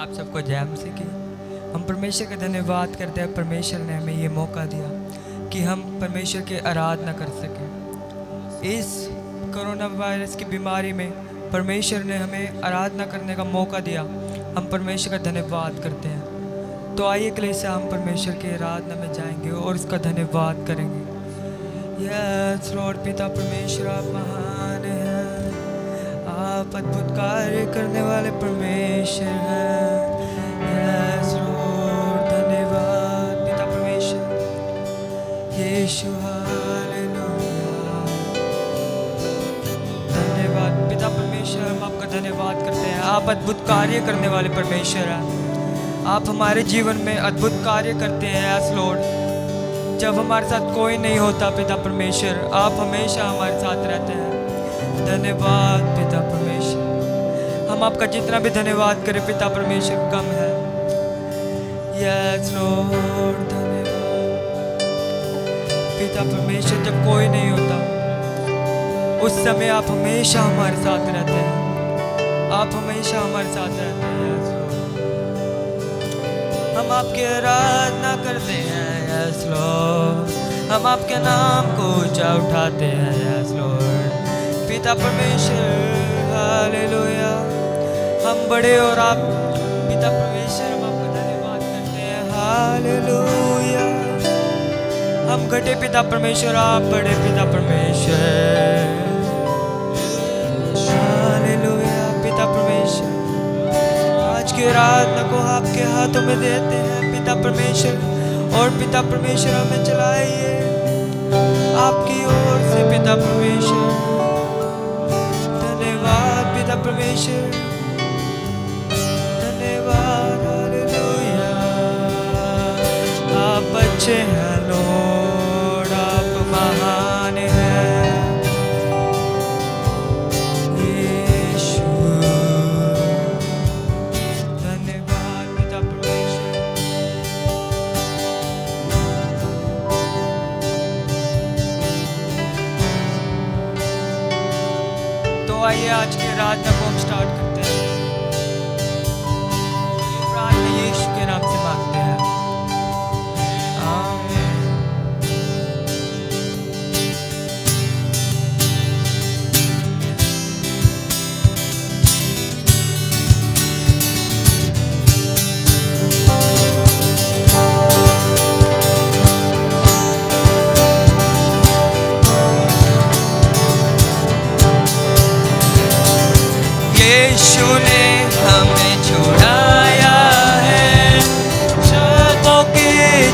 आप सबको जय मसीह की। हम परमेश्वर का धन्यवाद करते हैं, परमेश्वर ने हमें ये मौका दिया कि हम परमेश्वर की आराधना कर सकें। इस कोरोना वायरस की बीमारी में परमेश्वर ने हमें आराधना करने का मौका दिया, हम परमेश्वर का धन्यवाद करते हैं। तो आइए कलीसिया, हम परमेश्वर की आराधना में जाएंगे और उसका धन्यवाद करेंगे। यस लॉर्ड, पिता परमेश्वर आप महान हैं, आप अद्भुत कार्य करने वाले परमेश्वर हैं। यस लॉर्ड, धन्यवाद पिता परमेश्वर, यीशु हालेलुया। धन्यवाद पिता परमेश्वर, हम आपका धन्यवाद करते हैं। आप अद्भुत कार्य करने वाले परमेश्वर हैं। आप हमारे जीवन में अद्भुत कार्य करते हैं। यस लॉर्ड, जब हमारे साथ कोई नहीं होता पिता परमेश्वर, आप हमेशा हमारे साथ रहते हैं। धन्यवाद पिता परमेश्वर, हम आपका जितना भी धन्यवाद करें पिता परमेश्वर कम है। यस लॉर्ड, धन्यवाद पिता परमेश्वर, जब कोई नहीं होता उस समय आप हमेशा हमारे साथ रहते हैं, आप हमेशा हमारे साथ रहते हैं। यस लॉर्ड, हम आपकी आराधना करते हैं। यस लॉर्ड, हम आपके नाम को ऊंचा उठाते हैं। यस लॉर्ड, पिता परमेश्वर हालेलुया। हम बड़े और आप पिता परमेश्वर, हम आपका धन्यवाद करते हैं। हालेलुया, हम घटे पिता परमेश्वर, आप बड़े पिता परमेश्वर। हालेलुया पिता परमेश्वर, आज की आराधना को आपके हाथों में देते हैं पिता परमेश्वर, और पिता परमेश्वर हमें चलाइए आपकी ओर से पिता परमेश्वर। धन्यवाद पिता परमेश्वर, धन्यवाद। हालेलुया, आप अच्छे हैं लॉर्ड, आप महान हैं यीशु। धन्यवाद पिता परमेश्वर। तो आइए आज की आराधना को हम स्टार्ट करते हैं। ये प्रार्थना यीशु के नाम से मांगते हैं, आमीन। यीशु ने हमें छुड़ाया है शत्रुओं के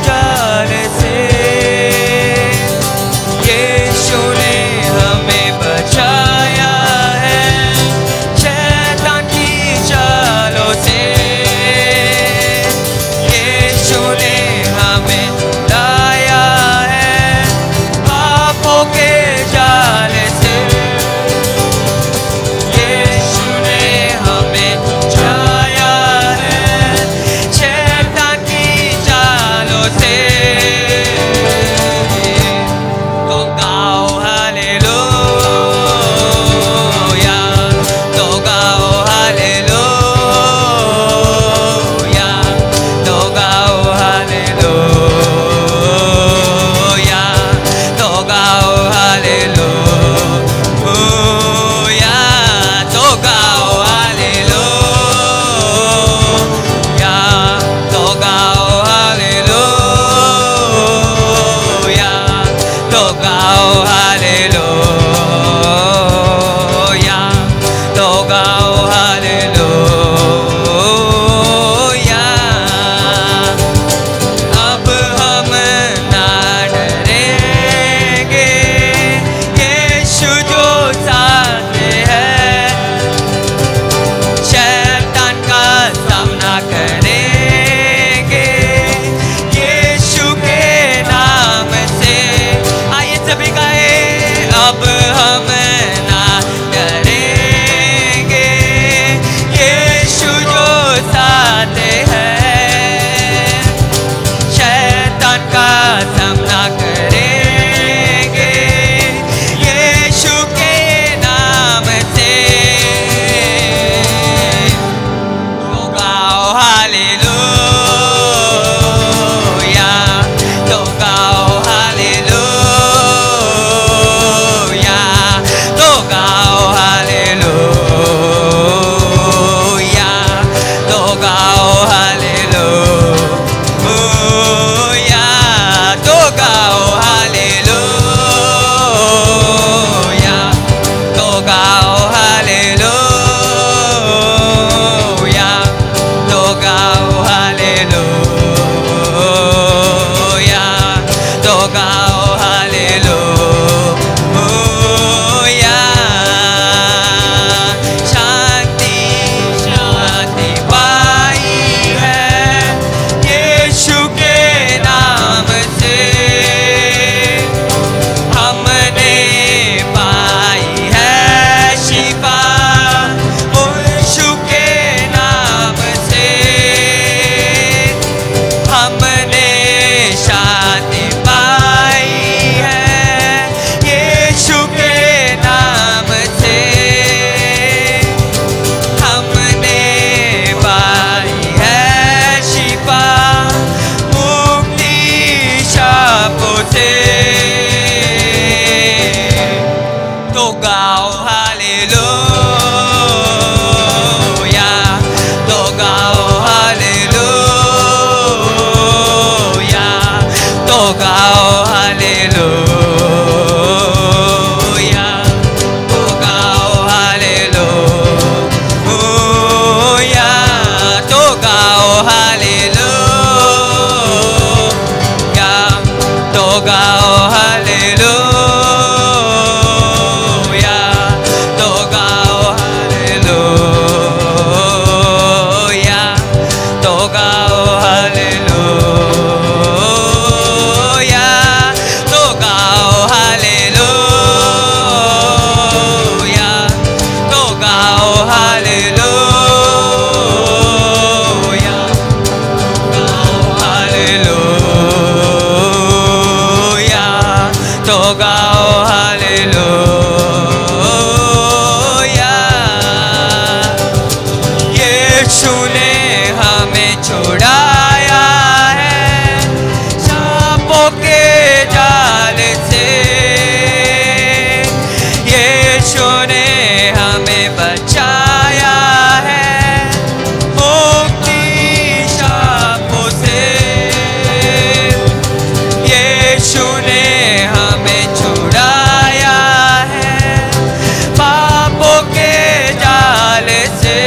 जाल से। यीशु ने हमें बचाया है शैतान की चालों से। यीशु ने हमें लाया है पापों के जाल से। हालेलुया। यीशु ने हमें छुड़ाया है सांपों के जाल से। यीशु ने हमें बचाया है मुक्ति शापों से। यीशु ने हमें छुड़ाया है पापों के जाल से।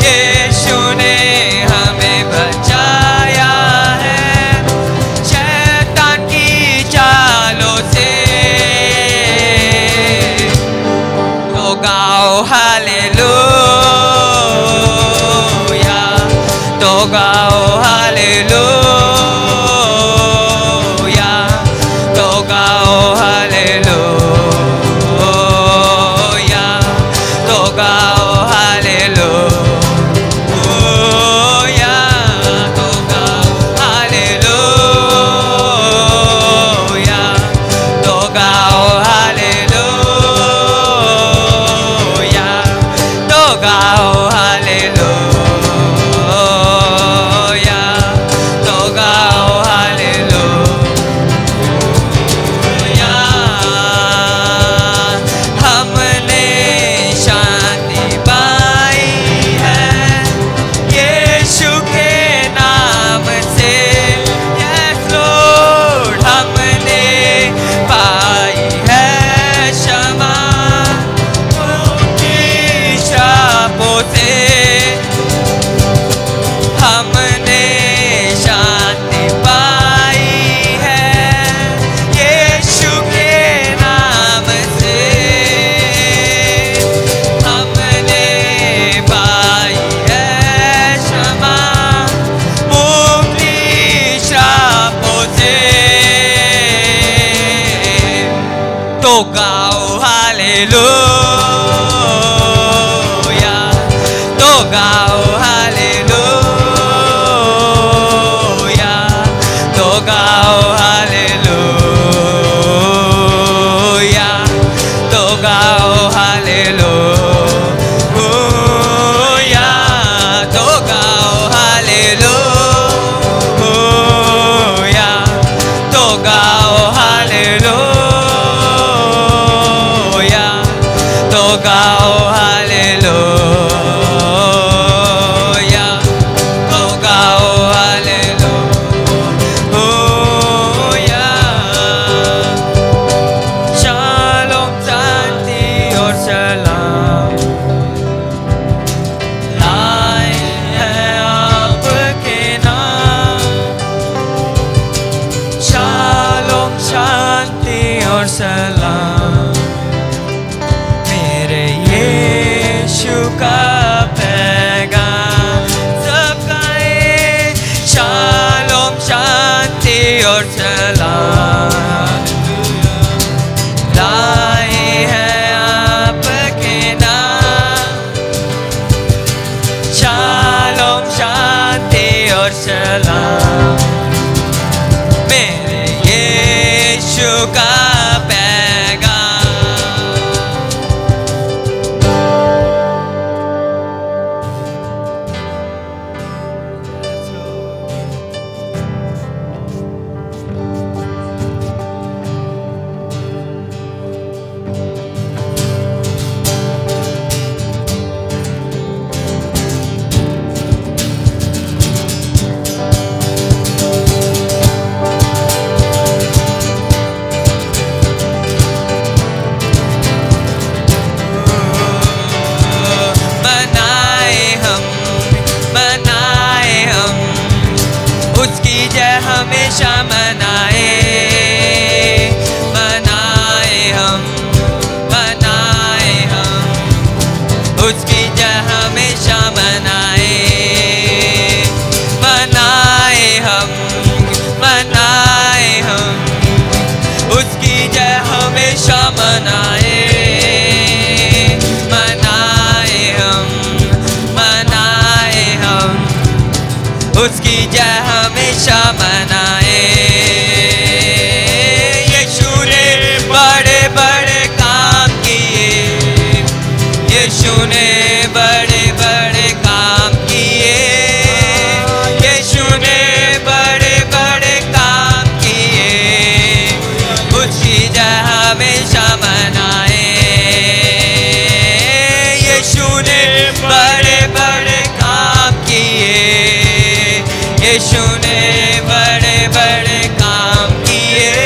यीशु ने हमें बचाया है शैतान की चालों से। तो गाओ हालेलुया, तो गाओ हालेलुया, तो गाओ हालेलुया, तो गाओ हालेलुया, तो गाओ हालेलुया, तो गाओ हालेलुया, तो गाओ हालेलुया, तो गाओ हालेलुया। हमने शांति पाई है यीशु के नाम से। यस लॉर्ड, हमने पाई है क्षमा मुक्ति शापों से। हमने शांति पाई है यीशु के नाम से। हमने पाई है क्षमा मुक्ति शापों से। तो गाओ हालेलुया, तो गाओ हालेलुया, तो गाओ हालेलुया, तो गाओ हालेलुया, तो गाओ हालेलुया, तो गाओ हालेलुया, तो गाओ हालेलुया, तो गाओ हालेलुया। शालोम शांति और सलाम लाए हैं आपके नाम। शालोम शांति और सलाम मेरे यीशु का पैगाम सबका है। शालोम शांति और सलाम लाए हैं आपके नाम। शालोम शांति और सलाम मेरे यीशु का हमेशा मनाए हम उसकी जय हमेशा मनाए हम उसकी जय हमेशा मनाए हम उसकी जय हमेशा मनाए। यीशु ने बड़े बड़े काम किए, यीशु ने बड़े बड़े काम किए, उसकी जय हमेशा मनाए। यीशु ने बड़े बड़े काम किए, यीशु ने बड़े बड़े काम किए,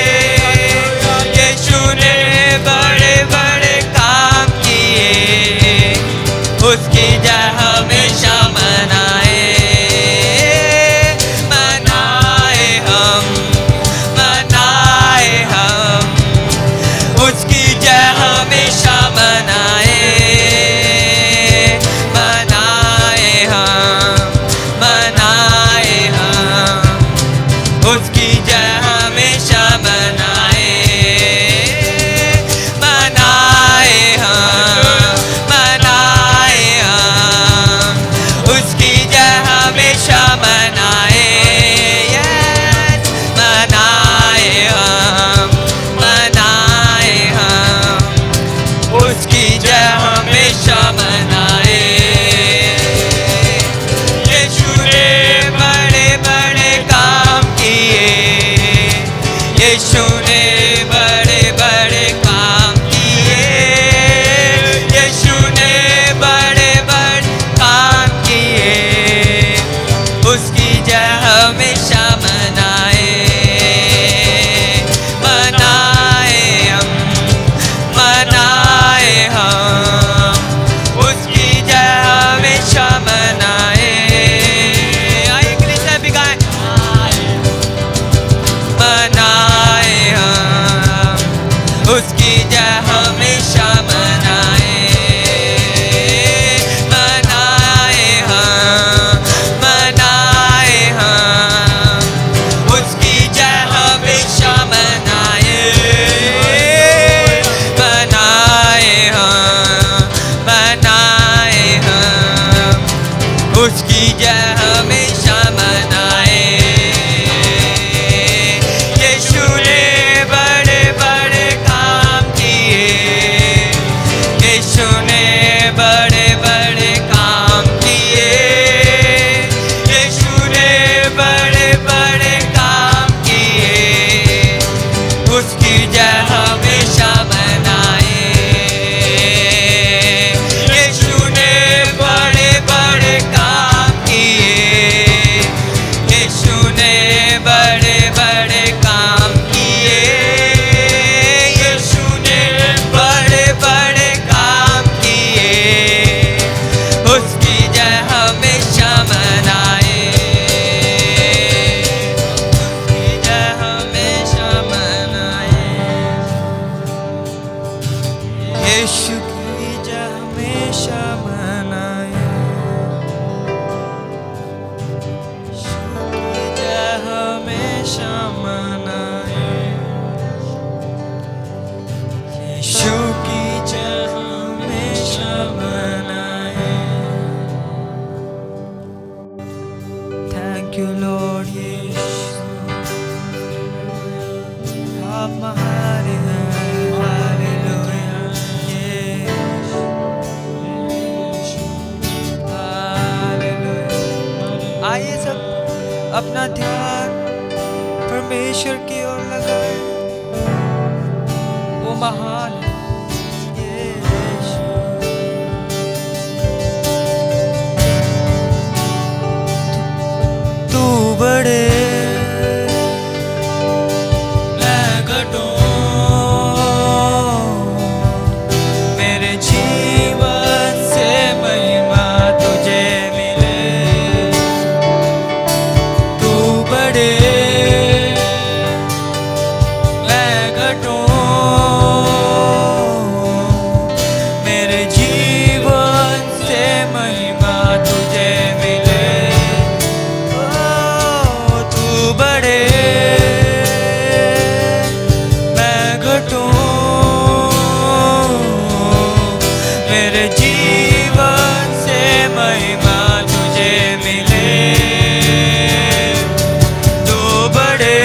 यीशु ने बड़े बड़े काम किए, उसकी जय हमेशा मनाए। मनाए हम, मनाए हम, उसकी जय हमेशा मनाए। मनाए हम, मनाए हम, उसकी जय हमेशा मनाए। मनाए हम, मनाए हम, उसकी जय हमेशा मनाए। Yes! मनाए हम, मनाए हम, उसकी जय हमेशा मनाए। यीशु ने बड़े बड़े काम किए, यीशु ने बड़े बड़े काम किए, यीशु ने बड़े बड़े काम किए, उसकी जय हमेशा मनाए। मनाए हम, मनाए हम, उसकी जय हमेशा मनाए। आइए कृष्ण भी गाएं। मनाए हम, उसकी जय हमेशा मनाए। मनाए हम, मनाए हम, उसकी जय हमेशा मनाए। मनाए हम, मनाए हम, उसकी जय हमेशा मनाए। यीशु ने बड़े बड़े काम किए, यीशु ने बड़े बड़े काम किए, यीशु ने बड़े बड़े काम किए, उसकी जय हमेशा मनाए। यीशु ने बड़े बड़े काम किए, यीशु ने बड़े बड़े काम किए, यीशु ने बड़े बड़े काम किए, उसकी जय हमेशा मनाए। उसकी जय हमेशा मनाए। यीशु की जय हमेशा मनाए। यीशु की जय हमेशा मनाए। यीशु की जय हमेशा मनाए। Thank you Lord यीशु, आप महान हैं। हालेलुया यीशु, हालेलुया। आइए सब अपना ध्यान परमेश्वर की ओर लगाए, वो महान है। यीशु, तू बड़े मैं घटूं, मेरे जीवन से महिमा तुझे मिले। तू बड़े मैं घटूं, मेरे जीवन से महिमा तुझे मिले। ओ तू बड़े मैं घटूं, मेरे जीवन से महिमा तुझे मिले। तू बड़े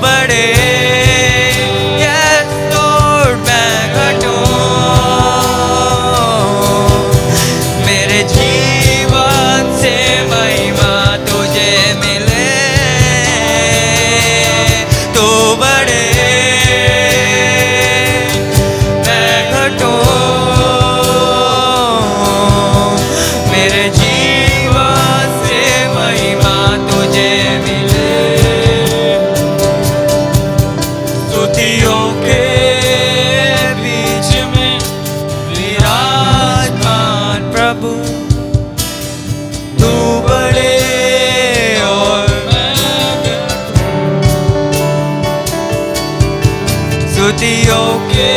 बड़े Yes Lord मैं घटूं मेरे जीवन से महिमा तुझे मिले तू बड़े मैं घटूं मेरे जीवन से महिमा तुझे मिले स्तुतियों के बीच में विराजमान प्रभु तू बड़े और स्तुतियों के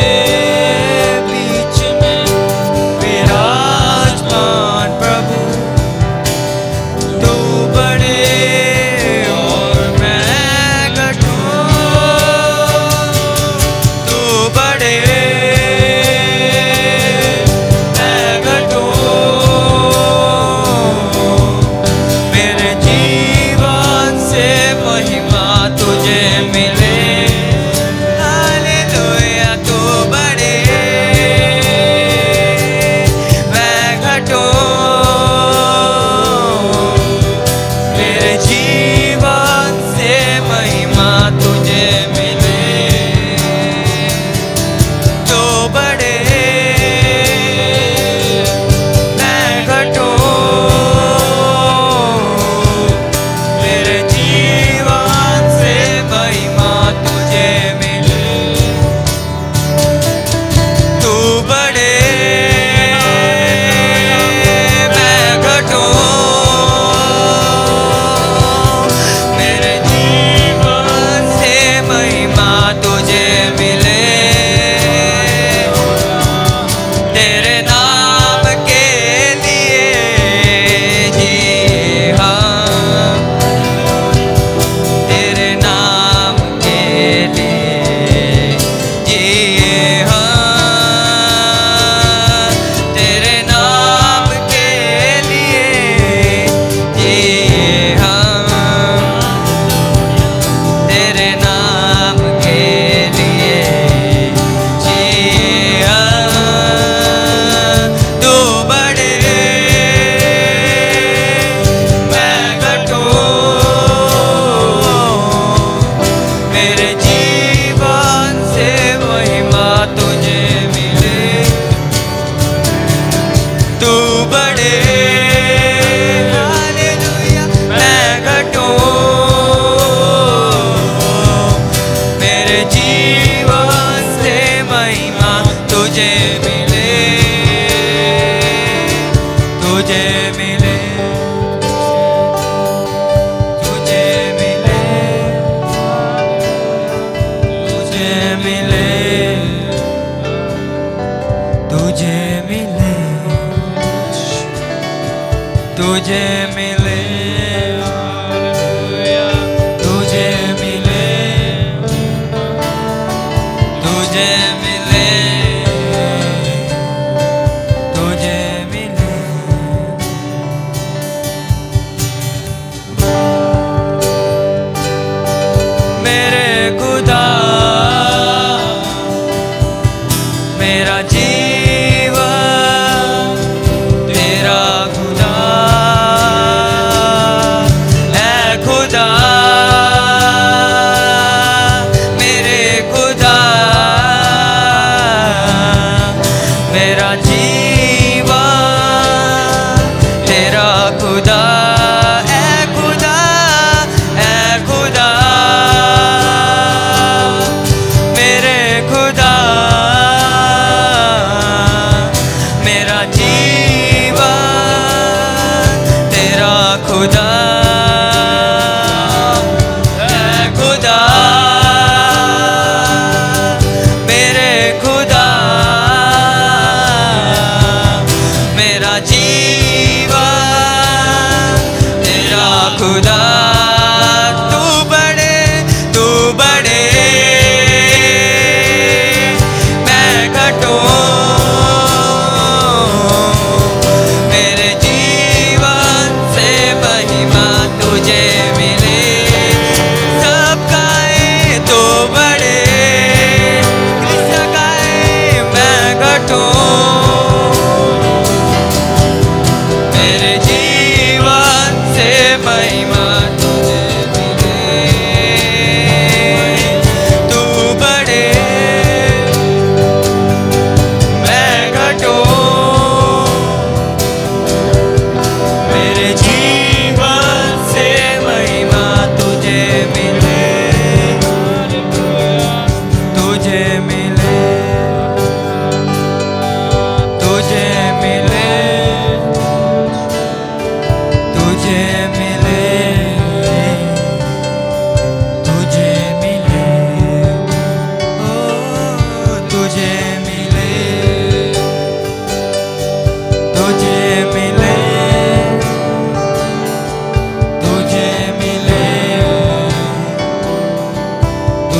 बीच में विराजमान प्रभु तू बड़े और मैं घटूं तू बड़े मैं घटूं मेरे जीवन से महिमा तुझे मिले हालेलुया तू बड़े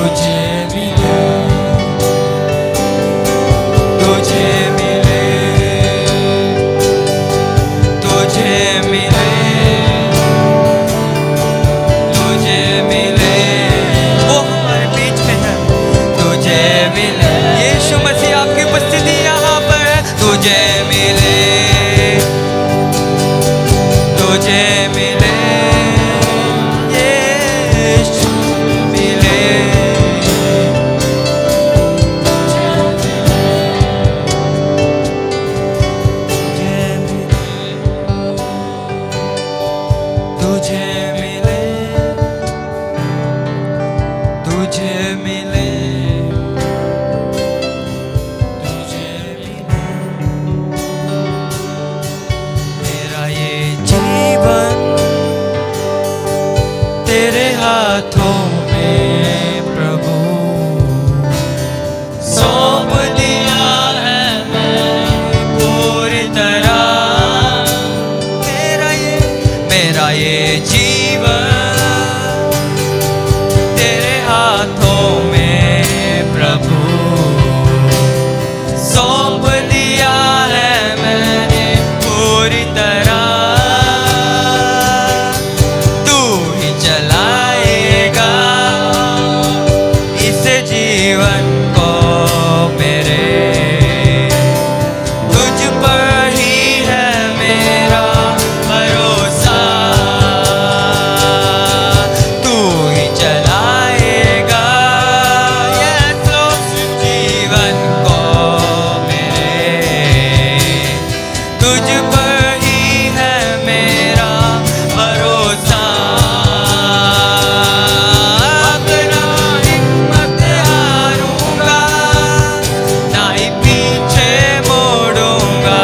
तुझे मिले, तुझे मिले, तुझे मिले, तुझे मिले, वो हमारे बीच में है। तुझे मिले, यीशु मसीह आपकी उपस्थिति यहाँ पर है। तुझे मिले, तुझे मिले, यीशु मिले, तुझे मिले, तुझे मिले, तुझे मिले, मेरा ये जीवन तेरे हाथों में प्रभु सौंप दिया है मैंने पूरी तरह। मेरा ये जीवन तेरे हाथों में प्रभु सौंप दिया है मैंने पूरी तरह। तू ही चलाएगा इस जीवन को मेरे, तुझ पर ही है मेरा भरोसा। तू ही चलाएगा यस जीवन को मेरे, तुझ पर ही है मेरा भरोसा। अपना हिम्मत हारूंगा, ना ही पीछे मोड़ूंगा,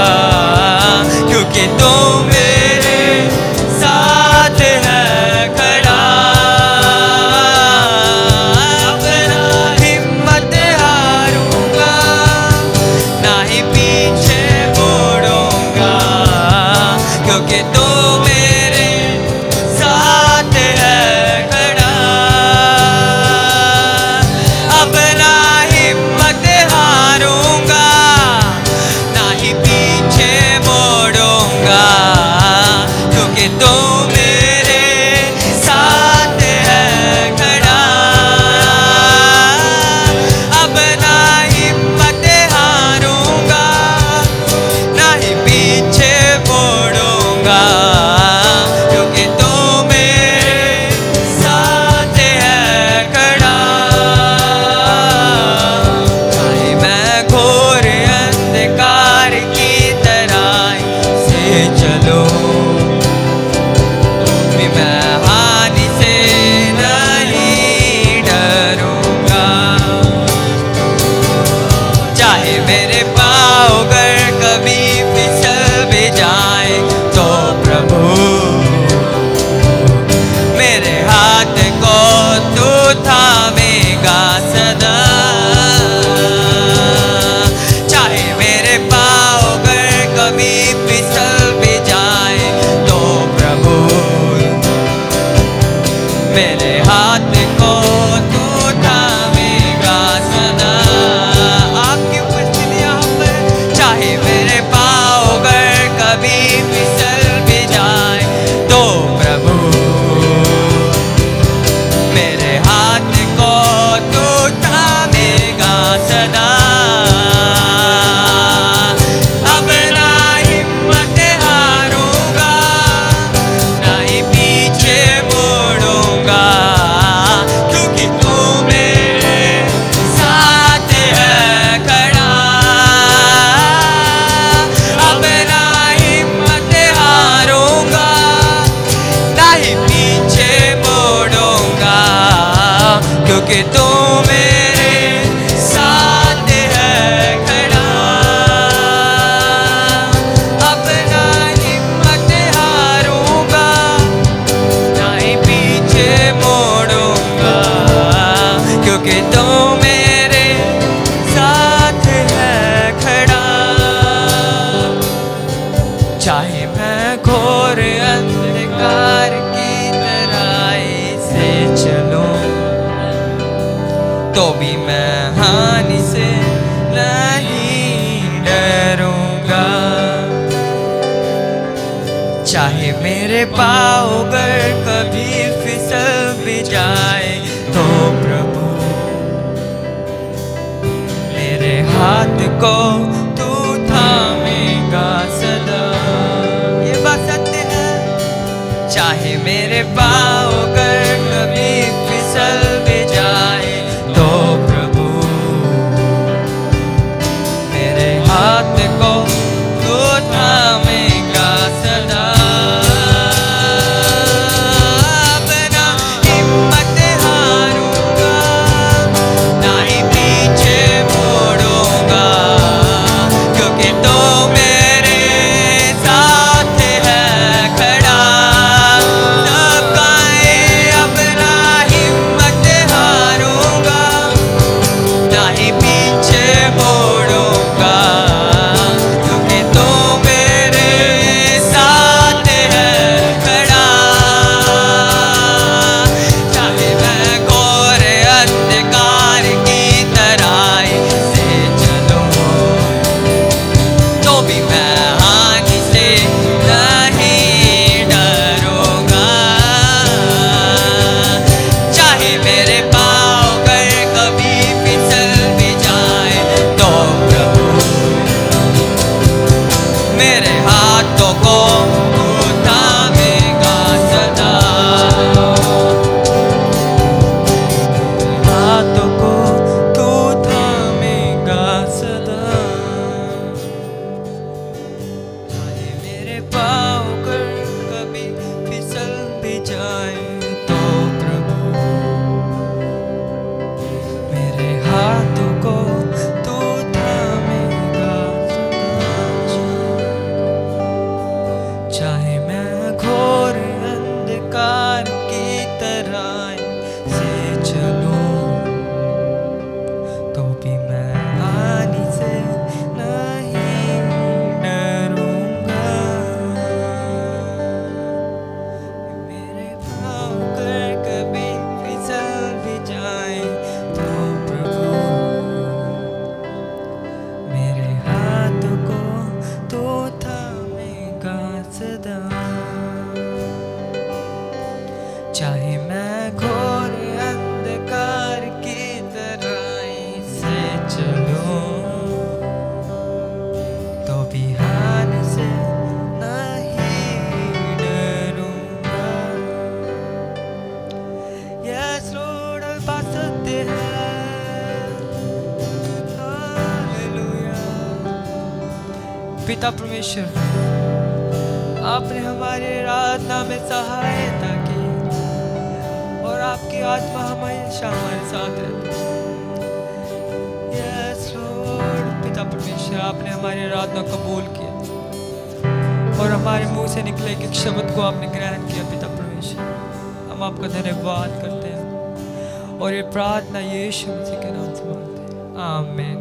क्योंकि तू मेरे साथ है खड़ा। अपना हिम्मत हारूंगा, ना ही पीछे मोड़ूंगा, क्योंकि तू मेरे साथ है खड़ा। अपना हिम्मत हारूंगा, ना ही पीछे मोड़ूंगा, क्योंकि तू मेरे साथ है खड़ा। अपना हिम्मत हारूंगा, ना ही पीछे मोड़ूंगा, क्योंकि तू मेरे साथ है खड़ा। चाहे मैं घोर अंधकार की तरह से चलूं, भी मैं हानि से नहीं डरूंगा। चाहे मेरे पाँव अगर कभी फिसल भी जाए, तो प्रभु मेरे हाथ को तू थामेगा सदा। चाहे मेरे पाँव अगर कभी फिसल भी जाए, तो प्रभु मेरे हाथ को तू थामेगा सदा। आपकी उपस्थिति यहाँ पर, चाहे मेरे पाँव अगर कभी फिसल भी जाए, तो प्रभु मेरे हाथ को तू थामेगा सदा। अपना हिम्मत हारूंगा, ना ही पीछे मोड़ूंगा, क्योंकि तू मेरे साथ है खड़ा। अपना हिम्मत हारूंगा, ना ही पीछे मोड़ूंगा, क्योंकि तू मेरे साथ है खड़ा। अपना हिम्मत हारूंगा, ना ही पीछे मोड़ूंगा, क्योंकि तू मेरे साथ है खड़ा। चाहे मैं घोर अंधकार की तरह से चलूं, तो भी मैं हानि से नहीं डरूंगा। चाहे मेरे पाँव अगर कभी फिसल भी जाए तो प्रभु मेरे हाथ को तू थामेगा सदा। ये बात सत्य है। चाहे मेरे पाँव अगर कभी फिसल भी जाए तो प्रभु मेरे हाथ को तू थामेगा सदा। अपना हिम्मत हारूंगा, ना ही पीछे मोड़ूंगा, क्योंकि तू मेरे साथ है खड़ा। अपना हिम्मत हारूंगा, ना ही पीछे मोड़ूंगा, क्योंकि तू मेरे साथ है खड़ा। चाहे मैं घोर अंधकार की तराई से चलूं तो भी मैं हानि से नहीं डरूंगा। चाहे मेरे पाँव अगर कभी फिसल भी जाए तो प्रभु मेरे हाथों को तू थामेगा सदा। हाथों को तू थामेगा सदा। चाहे मेरे पाँव अगर कभी फिसल भी जाए तो प्रभु मेरे हाथों को तू थामेगा सदा। चाहे मैं घोर अंधकार की तरह से चलूं तो भी मैं हानि से नहीं डरूंगा। मेरे पाँव अगर कभी फिसल भी जाए तो प्रभु मेरे हाथ को तू थामेगा सदा। चाहे मैं घोर अंधकार की तरह से चलूं तो भी हानि से नहीं डरूंगा। Yes Lord, बात सत्य है। हालेलुया। पिता परमेश्वर, आपने हमारे आराधना में सहायता की और आपकी आत्मा हमेशा हमारे साथ रहती है। Yes Lord, पिता परमेश्वर, आपने हमारी आराधना कबूल किया और हमारे मुंह से निकले एक शब्द को आपने ग्रहण किया। पिता परमेश्वर, हम आपका धन्यवाद करते हैं और ये प्रार्थना यीशु मसीह के नाम से मांगते हैं। आमीन।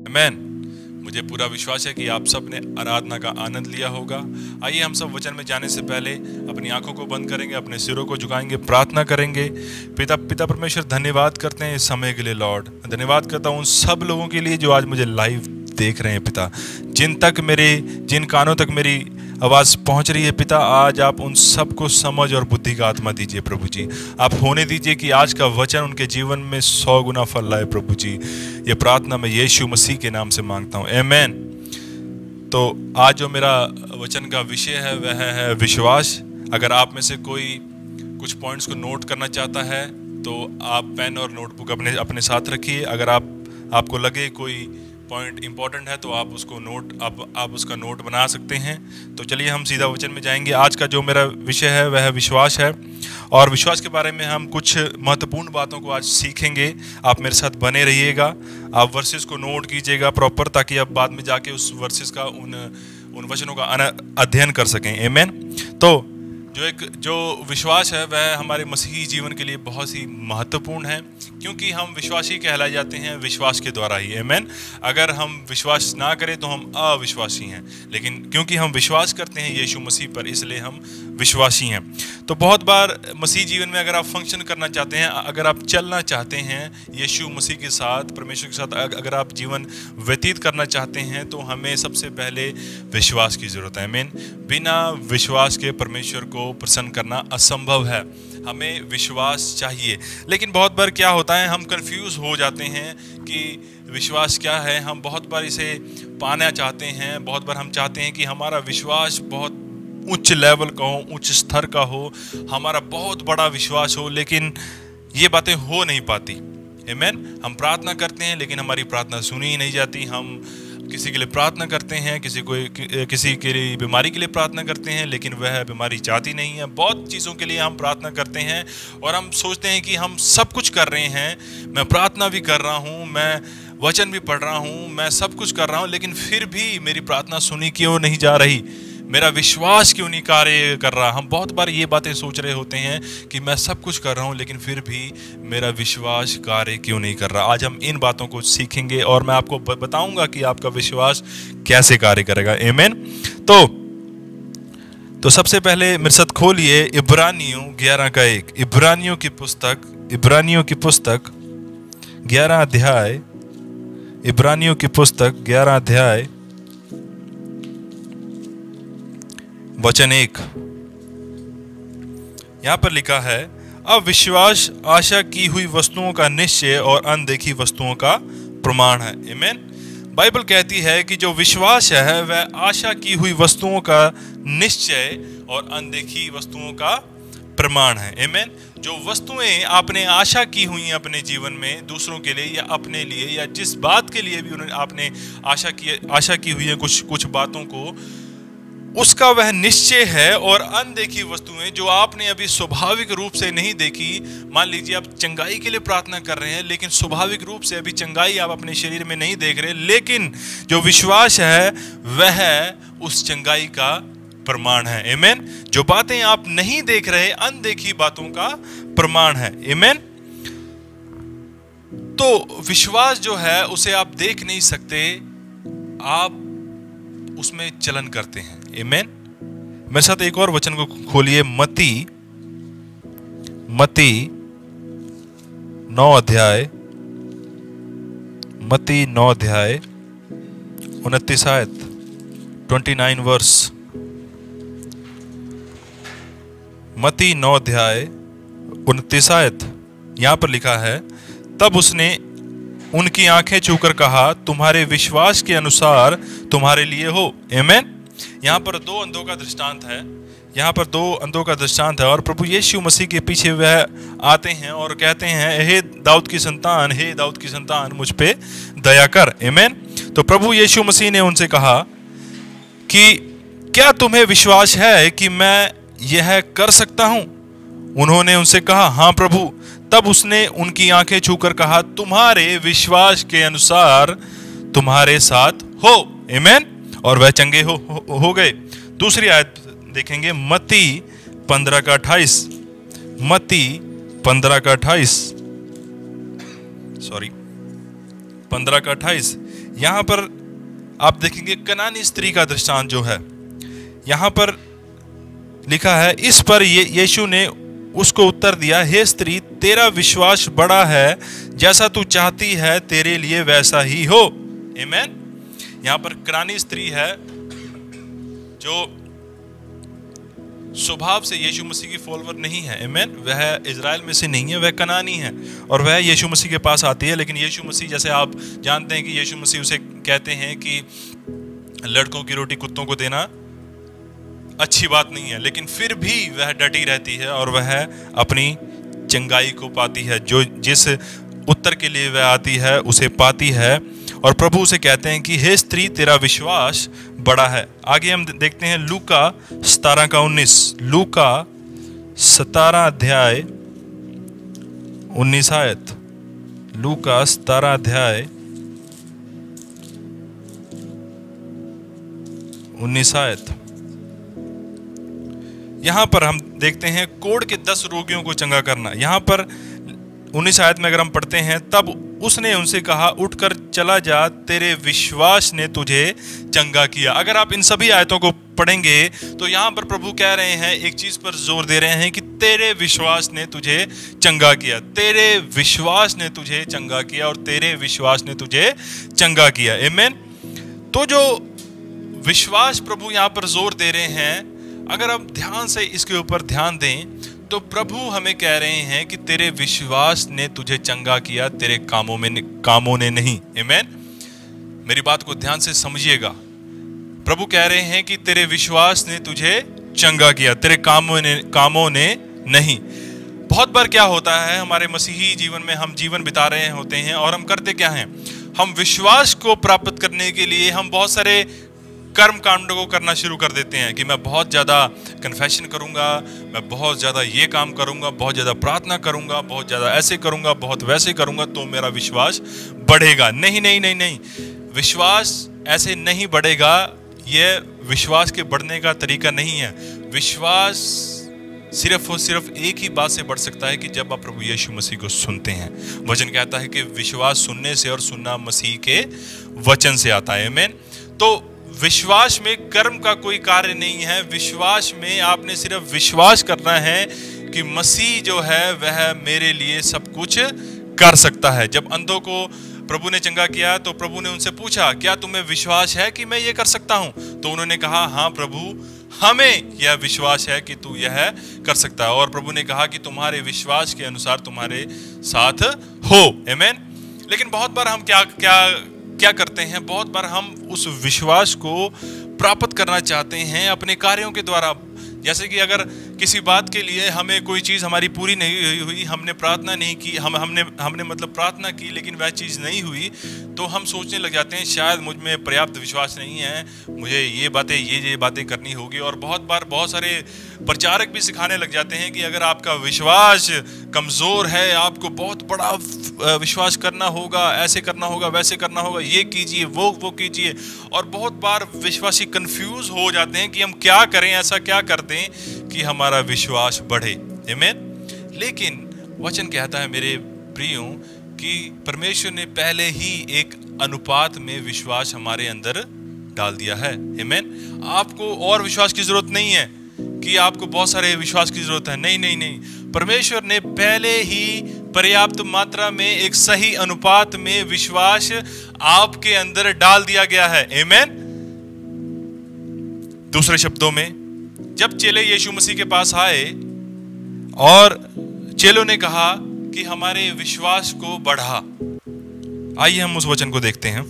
आमीन। मुझे पूरा विश्वास है कि आप सब ने आराधना का आनंद लिया होगा। आइए हम सब वचन में जाने से पहले अपनी आंखों को बंद करेंगे, अपने सिरों को झुकाएंगे, प्रार्थना करेंगे। पिता परमेश्वर, धन्यवाद करते हैं इस समय के लिए लॉर्ड। धन्यवाद करता हूँ उन सब लोगों के लिए जो आज मुझे लाइव देख रहे हैं पिता, जिन कानों तक मेरी आवाज़ पहुंच रही है पिता। आज आप उन सबको समझ और बुद्धि का आत्मा दीजिए प्रभु जी। आप होने दीजिए कि आज का वचन उनके जीवन में 100 गुना फल लाए प्रभु जी। ये प्रार्थना मैं यीशु मसीह के नाम से मांगता हूँ, आमीन। तो आज जो मेरा वचन का विषय है वह है विश्वास। अगर आप में से कोई कुछ पॉइंट्स को नोट करना चाहता है तो आप पेन और नोटबुक अपने साथ रखिए। अगर आपको लगे कोई पॉइंट इंपॉर्टेंट है तो आप उसका नोट बना सकते हैं। तो चलिए हम सीधा वचन में जाएंगे। आज का जो मेरा विषय है वह विश्वास है और विश्वास के बारे में हम कुछ महत्वपूर्ण बातों को आज सीखेंगे। आप मेरे साथ बने रहिएगा, आप वर्सेस को नोट कीजिएगा प्रॉपर, ताकि आप बाद में जाके उस वर्सेस का उन वचनों का अध्ययन कर सकें। आमीन। तो जो विश्वास है वह हमारे मसीही जीवन के लिए बहुत ही महत्वपूर्ण है, क्योंकि हम विश्वासी कहलाए जाते हैं विश्वास के द्वारा ही। आमीन। अगर हम विश्वास ना करें तो हम अविश्वासी हैं, लेकिन क्योंकि हम विश्वास करते हैं यीशु मसीह पर, इसलिए हम विश्वासी हैं। तो बहुत बार मसीह जीवन में अगर आप फंक्शन करना चाहते हैं, अगर आप चलना चाहते हैं यीशु मसीह के साथ, परमेश्वर के साथ अगर आप जीवन व्यतीत करना चाहते हैं, तो हमें सबसे पहले विश्वास की ज़रूरत है। आमीन। बिना विश्वास के परमेश्वर को प्रसन्न करना असंभव है। हमें विश्वास चाहिए। लेकिन बहुत बार क्या होता है, हम कंफ्यूज हो जाते हैं कि विश्वास क्या है। हम बहुत बार इसे पाना चाहते हैं, बहुत बार हम चाहते हैं कि हमारा विश्वास बहुत उच्च लेवल का हो, उच्च स्तर का हो, हमारा बहुत बड़ा विश्वास हो, लेकिन ये बातें हो नहीं पाती। आमीन। हम प्रार्थना करते हैं लेकिन हमारी प्रार्थना सुनी ही नहीं जाती। हम किसी के लिए प्रार्थना करते हैं, किसी के लिए बीमारी के लिए प्रार्थना करते हैं, लेकिन वह बीमारी जाती नहीं है। बहुत चीज़ों के लिए हम प्रार्थना करते हैं और हम सोचते हैं कि हम सब कुछ कर रहे हैं, मैं प्रार्थना भी कर रहा हूँ, मैं वचन भी पढ़ रहा हूँ, मैं सब कुछ कर रहा हूँ, लेकिन फिर भी मेरी प्रार्थना सुनी क्यों नहीं जा रही, मेरा विश्वास क्यों नहीं कार्य कर रहा। हम बहुत बार ये बातें सोच रहे होते हैं कि मैं सब कुछ कर रहा हूँ, लेकिन फिर भी मेरा विश्वास कार्य क्यों नहीं कर रहा। आज हम इन बातों को सीखेंगे और मैं आपको बताऊंगा कि आपका विश्वास कैसे कार्य करेगा। आमीन। तो सबसे पहले मेरे साथ खोलिए इब्रानियों 11:1। इब्रानियों की पुस्तक 11 अध्याय, इब्रानियों की पुस्तक 11 अध्याय वचन 1। यहां पर लिखा है, अब विश्वास आशा की हुई वस्तुओं का निश्चय और अनदेखी वस्तुओं का प्रमाण है। आमीन। बाइबल कहती है कि जो विश्वास है वह आशा की हुई वस्तुओं का निश्चय और अनदेखी वस्तुओं का प्रमाण है। आमीन। जो वस्तुएं आपने आशा की हुई अपने जीवन में, दूसरों के लिए या अपने लिए, या जिस बात के लिए भी उन्होंने आपने आशा की हुई है कुछ बातों को, उसका वह निश्चय है। और अनदेखी वस्तुएं जो आपने अभी स्वाभाविक रूप से नहीं देखी, मान लीजिए आप चंगाई के लिए प्रार्थना कर रहे हैं, लेकिन स्वाभाविक रूप से अभी चंगाई आप अपने शरीर में नहीं देख रहे, लेकिन जो विश्वास है वह उस चंगाई का प्रमाण है। आमीन। जो बातें आप नहीं देख रहे, अनदेखी बातों का प्रमाण है। आमीन। तो विश्वास जो है उसे आप देख नहीं सकते, आप उसमें चलन करते हैं। आमीन। मेरे साथ एक और वचन को खोलिए, मत्ती 9 अध्याय 29 आयत 29 वर्स। मत्ती 9 अध्याय 29 आयत। यहां पर लिखा है, तब उसने उनकी आंखें छूकर कहा, तुम्हारे विश्वास के अनुसार तुम्हारे लिए हो। आमीन। यहाँ पर 2 अंधों का दृष्टांत है, यहाँ पर 2 अंधों का दृष्टांत है, और प्रभु यीशु मसीह के पीछे वह आते हैं और कहते हैं, हे दाऊद की संतान, मुझ पे दया कर। आमीन। तो प्रभु यीशु मसीह ने उनसे कहा कि क्या तुम्हें विश्वास है कि मैं यह कर सकता हूं? उन्होंने उनसे कहा, हाँ प्रभु। तब उसने उनकी आंखें छूकर कहा, तुम्हारे विश्वास के अनुसार तुम्हारे साथ हो। आमीन। और वह चंगे हो गए। दूसरी आयत देखेंगे, मत्ती 15:28। मत्ती 15:28। यहां पर आप देखेंगे कनानी स्त्री का दृष्टांत जो है, यहां पर लिखा है, इस पर यीशु ने उसको उत्तर दिया, हे स्त्री, तेरा विश्वास बड़ा है, जैसा तू चाहती है तेरे लिए वैसा ही हो। आमीन। यहां पर कनानी स्त्री है जो स्वभाव से यीशु मसीह की फॉलोअर नहीं है। आमीन। वह इजराइल में से नहीं है, वह कनानी है, और वह यीशु मसीह के पास आती है। लेकिन यीशु मसीह, जैसे आप जानते हैं कि यीशु मसीह उसे कहते हैं कि लड़कों की रोटी कुत्तों को देना अच्छी बात नहीं है, लेकिन फिर भी वह डटी रहती है और वह अपनी चंगाई को पाती है। जो जिस उत्तर के लिए वह आती है उसे पाती है, और प्रभु उसे कहते हैं कि हे स्त्री, तेरा विश्वास बड़ा है। आगे हम देखते हैं लूका 17:19। लूका 17 अध्याय 19 आयत। लूका 17 अध्याय 19 आयत। यहां पर हम देखते हैं कोढ़ के 10 रोगियों को चंगा करना। यहां पर 19 आयत में अगर हम पढ़ते हैं, तब उसने उनसे कहा, उठकर चला जा, तेरे विश्वास ने तुझे चंगा किया। अगर आप इन सभी आयतों को पढ़ेंगे तो यहाँ पर प्रभु कह रहे हैं, एक चीज पर जोर दे रहे हैं कि तेरे विश्वास ने तुझे चंगा किया, तेरे विश्वास ने तुझे चंगा किया, और तेरे विश्वास ने तुझे चंगा किया। आमीन। तो जो विश्वास प्रभु यहाँ पर जोर दे रहे हैं, अगर आप ध्यान से इसके ऊपर ध्यान दें तो प्रभु हमें कह रहे हैं कि तेरे विश्वास ने तुझे चंगा किया, तेरे कामों ने नहीं। आमीन। मेरी बात को ध्यान से समझिएगा। प्रभु कह रहे हैं कि तेरे विश्वास ने तुझे चंगा किया, तेरे कामों ने नहीं। बहुत बार क्या होता है, हमारे मसीही जीवन में हम जीवन बिता रहे होते हैं और हम करते क्या हैं, हम विश्वास को प्राप्त करने के लिए हम बहुत सारे कर्म कांडों को करना शुरू कर देते हैं कि मैं बहुत ज़्यादा कन्फेशन करूंगा, मैं बहुत ज़्यादा ये काम करूंगा, बहुत ज़्यादा प्रार्थना करूंगा, बहुत ज़्यादा ऐसे करूंगा, बहुत वैसे करूंगा, तो मेरा विश्वास बढ़ेगा। नहीं नहीं नहीं नहीं, विश्वास ऐसे नहीं बढ़ेगा। यह विश्वास के बढ़ने का तरीका नहीं है। विश्वास सिर्फ और सिर्फ एक ही बात से बढ़ सकता है कि जब आप प्रभु यीशु मसीह को सुनते हैं। वचन कहता है कि विश्वास सुनने से और सुनना मसीह के वचन से आता है। आमीन। तो विश्वास में कर्म का कोई कार्य नहीं है। विश्वास में आपने सिर्फ विश्वास करना है कि मसीह जो है वह मेरे लिए सब कुछ कर सकता है। जब अंधों को प्रभु ने चंगा किया तो प्रभु ने उनसे पूछा, क्या तुम्हें विश्वास है कि मैं ये कर सकता हूं? तो उन्होंने कहा, हाँ प्रभु, हमें यह विश्वास है कि तू यह कर सकता है। और प्रभु ने कहा कि तुम्हारे विश्वास के अनुसार तुम्हारे साथ हो। आमीन। लेकिन बहुत बार हम क्या करते हैं, बहुत बार हम उस विश्वास को प्राप्त करना चाहते हैं अपने कार्यों के द्वारा। जैसे कि अगर किसी बात के लिए हमें कोई चीज़ हमारी पूरी नहीं हुई, हमने प्रार्थना नहीं की, हमने मतलब प्रार्थना की लेकिन वह चीज़ नहीं हुई, तो हम सोचने लग जाते हैं शायद मुझ में पर्याप्त विश्वास नहीं है, मुझे ये बातें करनी होगी। और बहुत बार बहुत सारे प्रचारक भी सिखाने लग जाते हैं कि अगर आपका विश्वास कमज़ोर है, आपको बहुत बड़ा विश्वास करना होगा, ऐसे करना होगा, वैसे करना होगा, ये कीजिए, वो कीजिए। और बहुत बार विश्वासी कंफ्यूज हो जाते हैं कि हम क्या करें, ऐसा क्या कर दें कि हमारा विश्वास बढ़े। आमीन। लेकिन वचन कहता है मेरे प्रियो कि परमेश्वर ने पहले ही एक अनुपात में विश्वास हमारे अंदर डाल दिया है। आमीन। आपको और विश्वास की जरूरत नहीं है कि आपको बहुत सारे विश्वास की जरूरत है। नहीं नहीं नहीं, परमेश्वर ने पहले ही पर्याप्त मात्रा में एक सही अनुपात में विश्वास आपके अंदर डाल दिया गया है। आमीन। दूसरे शब्दों में, जब चेले यीशु मसीह के पास आए और चेलों ने कहा कि हमारे विश्वास को बढ़ा, आइए हम उस वचन को देखते हैं।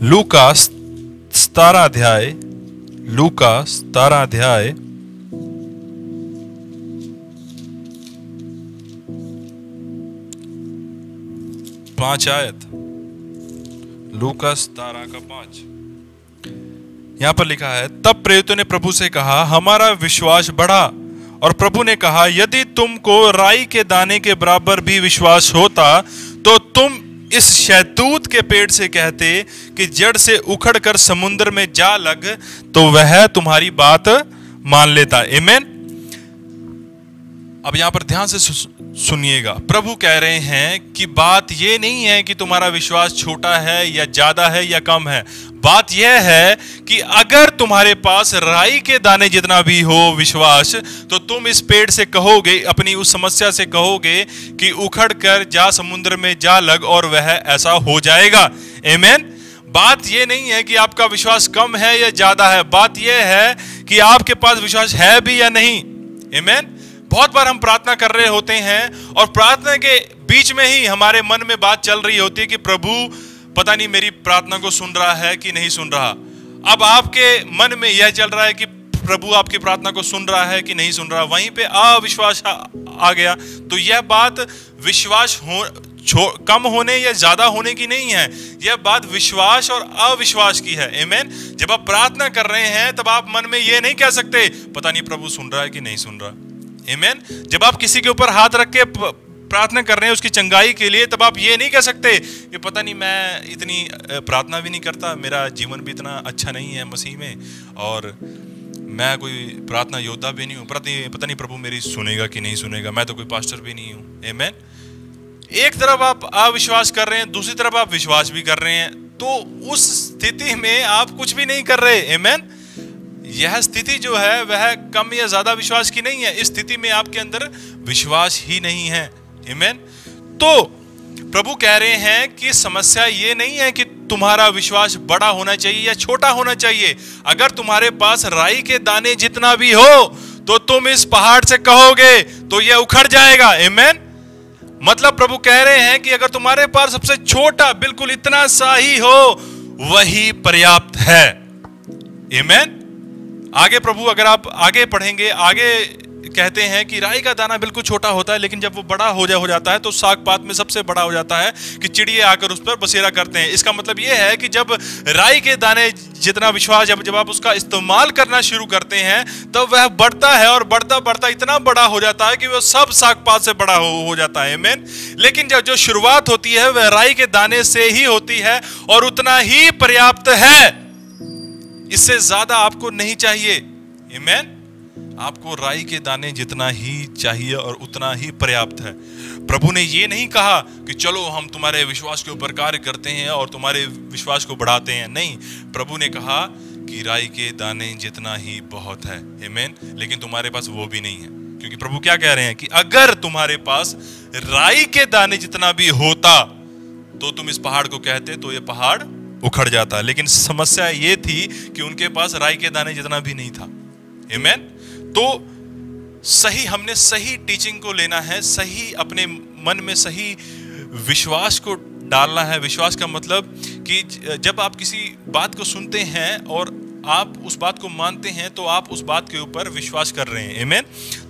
लूका 17 अध्याय 5 आयत। लूका 17:5 यहां पर लिखा है, तब प्रेरितों ने प्रभु से कहा, हमारा विश्वास बढ़ा। और प्रभु ने कहा, यदि तुमको राई के दाने के बराबर भी विश्वास होता तो तुम इस शहतूत के पेड़ से कहते कि जड़ से उखड़कर समुद्र में जा लग, तो वह तुम्हारी बात मान लेता। आमीन। अब यहां पर ध्यान से सुनिएगा। प्रभु कह रहे हैं कि बात ये नहीं है कि तुम्हारा विश्वास छोटा है या ज्यादा है या कम है। बात यह है कि अगर तुम्हारे पास राई के दाने जितना भी हो विश्वास, तो तुम इस पेड़ से कहोगे, अपनी उस समस्या से कहोगे कि उखड़ कर जा समुद्र में जा लग, और वह ऐसा हो जाएगा। आमीन। बात यह नहीं है कि आपका विश्वास कम है या ज्यादा है, बात यह है कि आपके पास विश्वास है भी या नहीं। आमीन। बहुत बार हम प्रार्थना कर रहे होते हैं और प्रार्थना के बीच में ही हमारे मन में बात चल रही होती है कि प्रभु पता नहीं मेरी प्रार्थना को सुन रहा है कि नहीं सुन रहा। अब आपके मन में यह चल रहा है कि प्रभु आपकी प्रार्थना को सुन रहा है कि नहीं सुन रहा, वहीं पे अविश्वास आ गया। तो यह बात विश्वास कम होने या ज्यादा होने की नहीं है, यह बात विश्वास और अविश्वास की है। आमीन। जब आप प्रार्थना कर रहे हैं तब आप मन में यह नहीं कह सकते पता नहीं प्रभु सुन रहा है कि नहीं सुन रहा। आमीन। जब आप किसी के ऊपर हाथ रख के प्रार्थना कर रहे हैं उसकी चंगाई के लिए, तब आप ये नहीं कह सकते कि पता नहीं मैं इतनी प्रार्थना भी नहीं करता, मेरा जीवन भी इतना अच्छा नहीं है मसीह में, और मैं कोई प्रार्थना योद्धा भी नहीं हूँ, पता नहीं प्रभु मेरी सुनेगा कि नहीं सुनेगा, मैं तो कोई पास्टर भी नहीं हूँ। आमेन। एक तरफ आप अविश्वास कर रहे हैं, दूसरी तरफ आप विश्वास भी कर रहे हैं, तो उस स्थिति में आप कुछ भी नहीं कर रहे। आमेन। यह स्थिति जो है वह कम या ज्यादा विश्वास की नहीं है, इस स्थिति में आपके अंदर विश्वास ही नहीं है। आमेन। तो प्रभु कह रहे हैं कि समस्या ये नहीं है कि तुम्हारा विश्वास बड़ा होना चाहिए या छोटा होना चाहिए। अगर तुम्हारे पास राई के दाने जितना भी हो तो तुम इस पहाड़ से कहोगे तो यह उखड़ जाएगा। आमेन। मतलब प्रभु कह रहे हैं कि अगर तुम्हारे पास सबसे छोटा बिल्कुल इतना सा ही हो वही पर्याप्त है। आमेन। आगे प्रभु, अगर आप आगे पढ़ेंगे, आगे कहते हैं कि राई का दाना बिल्कुल छोटा होता है, लेकिन जब वो बड़ा हो जाता है तो साग पात में सबसे बड़ा हो जाता है कि चिड़िए आकर उस पर बसेरा करते हैं। इसका मतलब ये है कि जब राई के दाने जितना विश्वास जब आप उसका इस्तेमाल करना शुरू करते हैं तब वह बढ़ता है और बढ़ता बढ़ता इतना बड़ा हो जाता है कि वह सब साग पात से बड़ा हो जाता है। आमीन। लेकिन जब जो शुरुआत होती है वह राई के दाने से ही होती है और उतना ही पर्याप्त है, इससे ज्यादा आपको नहीं चाहिए। आमीन। आपको राई के दाने जितना ही चाहिए और उतना ही पर्याप्त है। प्रभु ने ये नहीं कहा कि चलो हम तुम्हारे विश्वास के ऊपर कार्य करते हैं और तुम्हारे विश्वास को बढ़ाते हैं। नहीं, प्रभु ने कहा कि राई के दाने जितना ही बहुत है। आमीन। लेकिन तुम्हारे पास वो भी नहीं है, क्योंकि प्रभु क्या कह रहे हैं कि अगर तुम्हारे पास राई के दाने जितना भी होता तो तुम इस पहाड़ को कहते तो ये पहाड़ उखड़ जाता। लेकिन समस्या ये थी कि उनके पास राई के दाने जितना भी नहीं था। आमीन। तो हमने सही टीचिंग को लेना है, सही अपने मन में सही विश्वास को डालना है। विश्वास का मतलब कि जब आप किसी बात को सुनते हैं और आप उस बात को मानते हैं तो आप उस बात के ऊपर विश्वास कर रहे हैं। आमीन।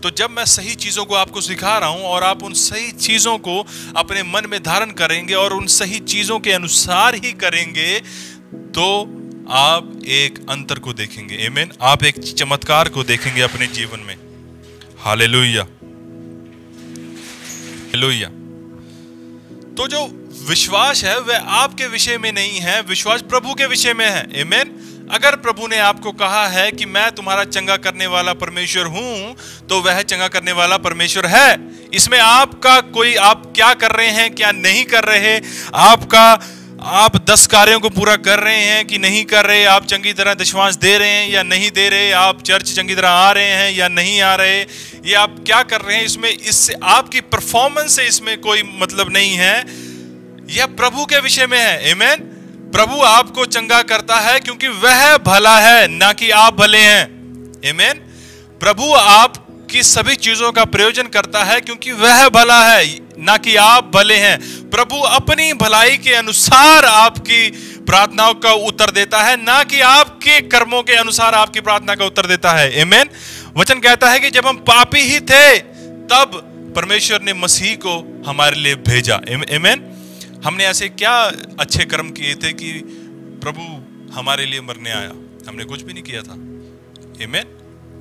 तो जब मैं सही चीजों को आपको सिखा रहा हूं और आप उन सही चीजों को अपने मन में धारण करेंगे और उन सही चीजों के अनुसार ही करेंगे तो आप एक अंतर को देखेंगे। आमीन। आप एक चमत्कार को देखेंगे अपने जीवन में। Hallelujah, hallelujah. तो जो विश्वास है वह आपके विषय में नहीं है, विश्वास प्रभु के विषय में है। आमीन। अगर प्रभु ने आपको कहा है कि मैं तुम्हारा चंगा करने वाला परमेश्वर हूं तो वह चंगा करने वाला परमेश्वर है। इसमें आपका कोई, आप क्या कर रहे हैं क्या नहीं कर रहे, आप 10 कार्यों को पूरा कर रहे हैं कि नहीं कर रहे, आप चंगी तरह दशमांश दे रहे हैं या नहीं दे रहे, आप चर्च चंगी तरह आ रहे हैं या नहीं आ रहे, ये आप क्या कर रहे हैं, इससे आपकी परफॉर्मेंस से इसमें कोई मतलब नहीं है। यह प्रभु के विषय में है। आमीन। प्रभु आपको चंगा करता है क्योंकि वह भला है, ना कि आप भले हैं। आमीन। प्रभु आपकी सभी चीजों का प्रयोजन करता है क्योंकि वह भला है, ना कि आप भले हैं। प्रभु अपनी भलाई के अनुसार आपकी प्रार्थनाओं का उत्तर देता है, ना कि आपके कर्मों के अनुसार आपकी प्रार्थना का उत्तर देता है। आमीन। वचन कहता है कि जब हम पापी ही थे तब परमेश्वर ने मसीह को हमारे लिए भेजा। आमीन। हमने ऐसे क्या अच्छे कर्म किए थे कि प्रभु हमारे लिए मरने आया? हमने कुछ भी नहीं किया था। आमीन।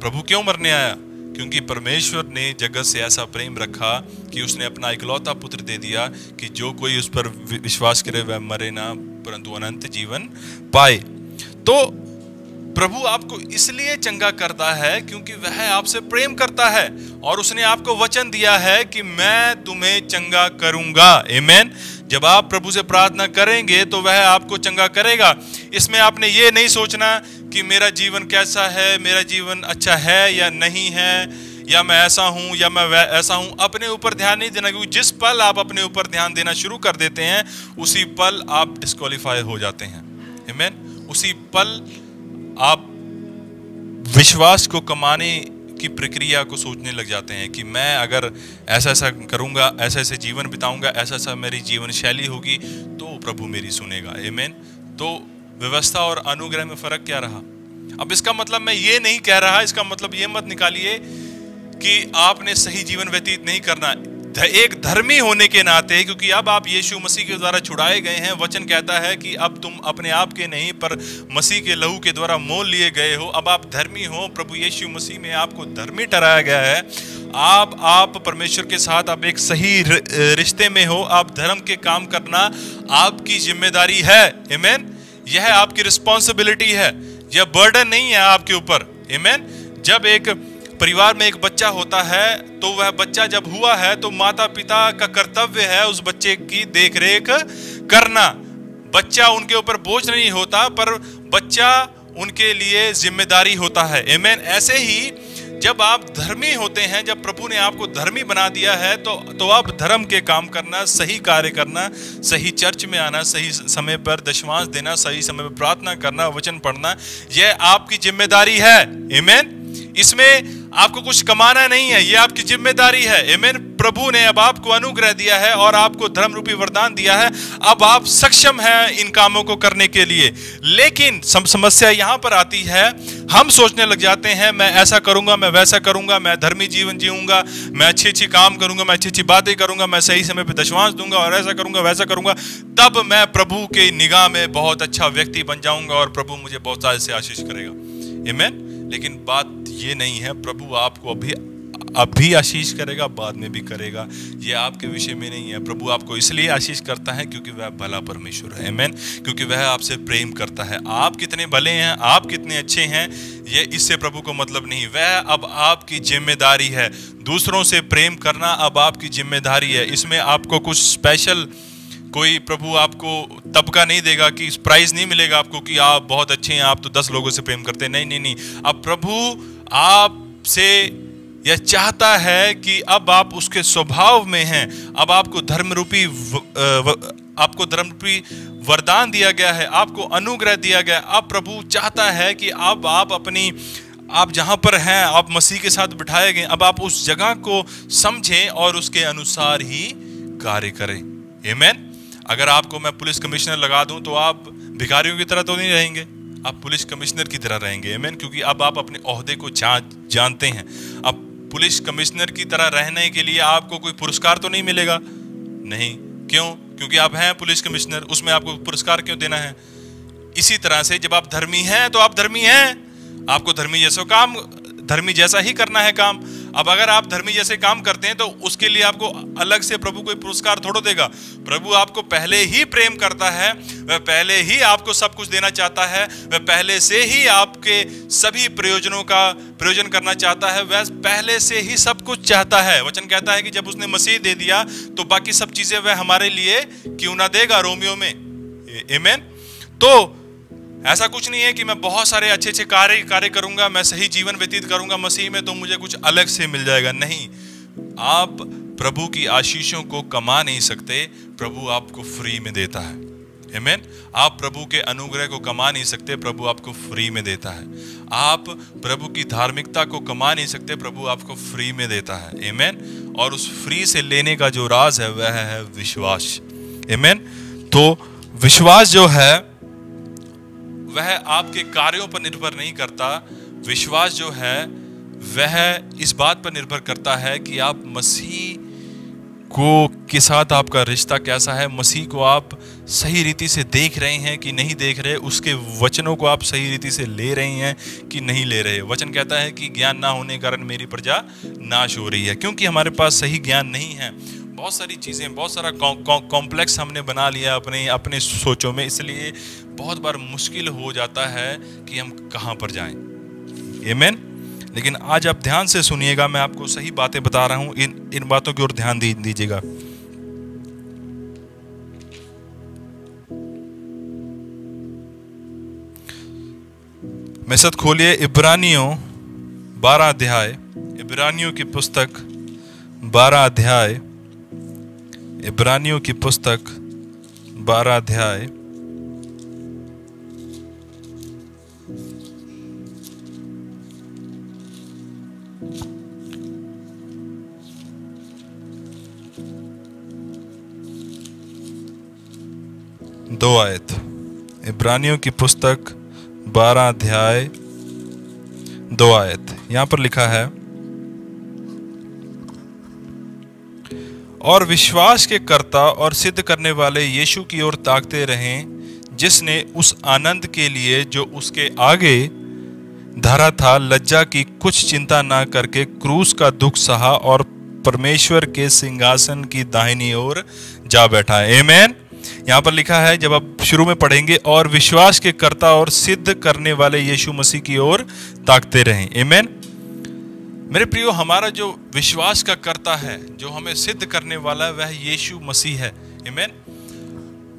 प्रभु क्यों मरने आया? क्योंकि परमेश्वर ने जगत से ऐसा प्रेम रखा कि उसने अपना इकलौता पुत्र दे दिया कि जो कोई उस पर विश्वास करे वह मरे ना परंतु अनंत जीवन पाए। तो प्रभु आपको इसलिए चंगा करता है क्योंकि वह आपसे प्रेम करता है और उसने आपको वचन दिया है कि मैं तुम्हें चंगा करूंगा। आमीन। जब आप प्रभु से प्रार्थना करेंगे तो वह आपको चंगा करेगा। इसमें आपने ये नहीं सोचना कि मेरा जीवन कैसा है, मेरा जीवन अच्छा है या नहीं है, या मैं ऐसा हूं या मैं ऐसा हूं। अपने ऊपर ध्यान नहीं देना, क्योंकि जिस पल आप अपने ऊपर ध्यान देना शुरू कर देते हैं उसी पल आप डिस्क्वालीफाई हो जाते हैं। आमीन। उसी पल आप विश्वास को कमाने की प्रक्रिया को सोचने लग जाते हैं कि मैं अगर ऐसा ऐसा करूंगा, ऐसा ऐसे जीवन बिताऊंगा, ऐसा ऐसा मेरी जीवन शैली होगी तो प्रभु मेरी सुनेगा। आमीन। तो व्यवस्था और अनुग्रह में फर्क क्या रहा? अब इसका मतलब मैं ये नहीं कह रहा, इसका मतलब ये मत निकालिए कि आपने सही जीवन व्यतीत नहीं करना एक धर्मी होने के नाते, क्योंकि अब आप यीशु मसीह के द्वारा छुड़ाए गए हैं। वचन कहता है कि अब तुम अपने आप के नहीं पर मसीह के लहू के द्वारा मोल लिए गए हो। अब आप धर्मी हो, प्रभु यीशु मसीह में आपको धर्मी ठहराया गया है। आप परमेश्वर के साथ अब एक सही रिश्ते में हो। आप धर्म के काम करना आपकी जिम्मेदारी है। आमीन। यह आपकी रिस्पॉन्सिबिलिटी है, यह बर्डन नहीं है आपके ऊपर। आमेन। जब एक परिवार में एक बच्चा होता है तो वह बच्चा जब हुआ है तो माता पिता का कर्तव्य है उस बच्चे की देखरेख करना। बच्चा उनके ऊपर बोझ नहीं होता, पर बच्चा उनके लिए जिम्मेदारी होता है। आमेन। ऐसे ही जब आप धर्मी होते हैं, जब प्रभु ने आपको धर्मी बना दिया है तो आप धर्म के काम करना, सही कार्य करना, सही चर्च में आना, सही समय पर दशमांश देना, सही समय पर प्रार्थना करना, वचन पढ़ना, यह आपकी जिम्मेदारी है। आमेन। इसमें आपको कुछ कमाना नहीं है, ये आपकी जिम्मेदारी है। आमेन। प्रभु ने अब आपको अनुग्रह दिया है और आपको धर्म रूपी वरदान दिया है, अब आप सक्षम हैं इन कामों को करने के लिए। लेकिन समस्या यहां पर आती है, हम सोचने लग जाते हैं मैं ऐसा करूंगा, मैं वैसा करूंगा, मैं धर्मी जीवन जीऊंगा, मैं अच्छी काम करूंगा, मैं अच्छी बातें करूंगा, मैं सही समय पे दशमांश दूंगा और ऐसा करूंगा वैसा करूंगा, तब मैं प्रभु के निगाह में बहुत अच्छा व्यक्ति बन जाऊंगा और प्रभु मुझे बहुत सारे से आशीष करेगा। आमेन। लेकिन बात ये नहीं है, प्रभु आपको अभी आशीष करेगा, बाद में भी करेगा, ये आपके विषय में नहीं है। प्रभु आपको इसलिए आशीष करता है क्योंकि वह भला परमेश्वर है। आमेन। क्योंकि वह आपसे प्रेम करता है। आप कितने भले हैं, आप कितने अच्छे हैं, ये इससे प्रभु को मतलब नहीं। वह अब आपकी जिम्मेदारी है, दूसरों से प्रेम करना अब आपकी जिम्मेदारी है। इसमें आपको कुछ स्पेशल कोई प्रभु आपको तबका नहीं देगा कि प्राइज नहीं मिलेगा आपको कि आप बहुत अच्छे हैं, आप तो 10 लोगों से प्रेम करते हैं। नहीं। अब प्रभु आपसे यह चाहता है कि अब आप उसके स्वभाव में हैं, अब आपको धर्म रूपी वरदान दिया गया है, आपको अनुग्रह दिया गया। अब प्रभु चाहता है कि अब आप जहां पर हैं, आप मसीह के साथ बिठाए गए, अब आप उस जगह को समझें और उसके अनुसार ही कार्य करें। आमेन। अगर आपको मैं पुलिस कमिश्नर लगा दूं तो आप भिखारियों की तरह तो नहीं रहेंगे, आप पुलिस कमिश्नर की तरह रहेंगे। आमेन। क्योंकि अब आप अपने ओहदे को जानते हैं। अब पुलिस कमिश्नर की तरह रहने के लिए आपको कोई पुरस्कार तो नहीं मिलेगा, नहीं। क्यों? क्योंकि आप हैं पुलिस कमिश्नर, उसमें आपको पुरस्कार क्यों देना है? इसी तरह से जब आप धर्मी हैं तो आप धर्मी हैं, आपको धर्मी जैसा ही करना है काम। अब अगर आप धर्मी जैसे काम करते हैं तो उसके लिए आपको अलग से प्रभु कोई पुरस्कार थोड़ा देगा। प्रभु आपको पहले ही प्रेम करता है, वह पहले ही आपको सब कुछ देना चाहता है, वह पहले से ही आपके सभी प्रयोजनों का प्रयोजन करना चाहता है, वह पहले से ही सब कुछ चाहता है। वचन कहता है कि जब उसने मसीह दे दिया तो बाकी सब चीजें वह हमारे लिए क्यों ना देगा, रोमियो में। आमेन। तो ऐसा कुछ नहीं है कि मैं बहुत सारे अच्छे कार्य करूंगा, मैं सही जीवन व्यतीत करूंगा मसीह में तो मुझे कुछ अलग से मिल जाएगा। नहीं, आप प्रभु की आशीषों को कमा नहीं सकते, प्रभु आपको फ्री में देता है। आमेन। आप प्रभु के अनुग्रह को कमा नहीं सकते, प्रभु आपको फ्री में देता है। आप प्रभु की धार्मिकता को कमा नहीं सकते, प्रभु आपको फ्री में देता है। आमेन। और उस फ्री से लेने का जो राज है वह है विश्वास। आमेन। तो विश्वास जो है वह आपके कार्यों पर निर्भर नहीं करता। विश्वास जो है वह इस बात पर निर्भर करता है कि आप मसीह के साथ आपका रिश्ता कैसा है, मसीह को आप सही रीति से देख रहे हैं कि नहीं देख रहे, उसके वचनों को आप सही रीति से ले रहे हैं कि नहीं ले रहे। वचन कहता है कि ज्ञान ना होने के कारण मेरी प्रजा नाश हो रही है, क्योंकि हमारे पास सही ज्ञान नहीं है। बहुत सारी चीज़ें, बहुत सारा कॉम्प्लेक्स हमने बना लिया अपने सोचों में, इसलिए बहुत बार मुश्किल हो जाता है कि हम कहाँ पर जाएं। आमेन। लेकिन आज आप ध्यान से सुनिएगा, मैं आपको सही बातें बता रहा हूं, इन बातों की ओर ध्यान दीजिएगा। मेसद खोलिए इब्रानियों 12 अध्याय, इब्रानियों की पुस्तक 12 अध्याय, इब्रानियों की पुस्तक 12 अध्याय 2 आयत। इब्रानियों की पुस्तक 12 अध्याय 2 आयत। यहां पर लिखा है, और विश्वास के कर्ता और सिद्ध करने वाले यीशु की ओर ताकते रहें, जिसने उस आनंद के लिए जो उसके आगे धरा था लज्जा की कुछ चिंता ना करके क्रूस का दुख सहा और परमेश्वर के सिंहासन की दाहिनी ओर जा बैठा है। आमेन। यहाँ पर लिखा है, जब आप शुरू में पढ़ेंगे, और विश्वास के कर्ता और सिद्ध करने वाले यीशु मसीह की ओर ताकते रहें। आमीन। मेरे प्रियो, हमारा जो विश्वास का कर्ता है, जो हमें सिद्ध करने वाला है, वह यीशु मसीह है। आमीन।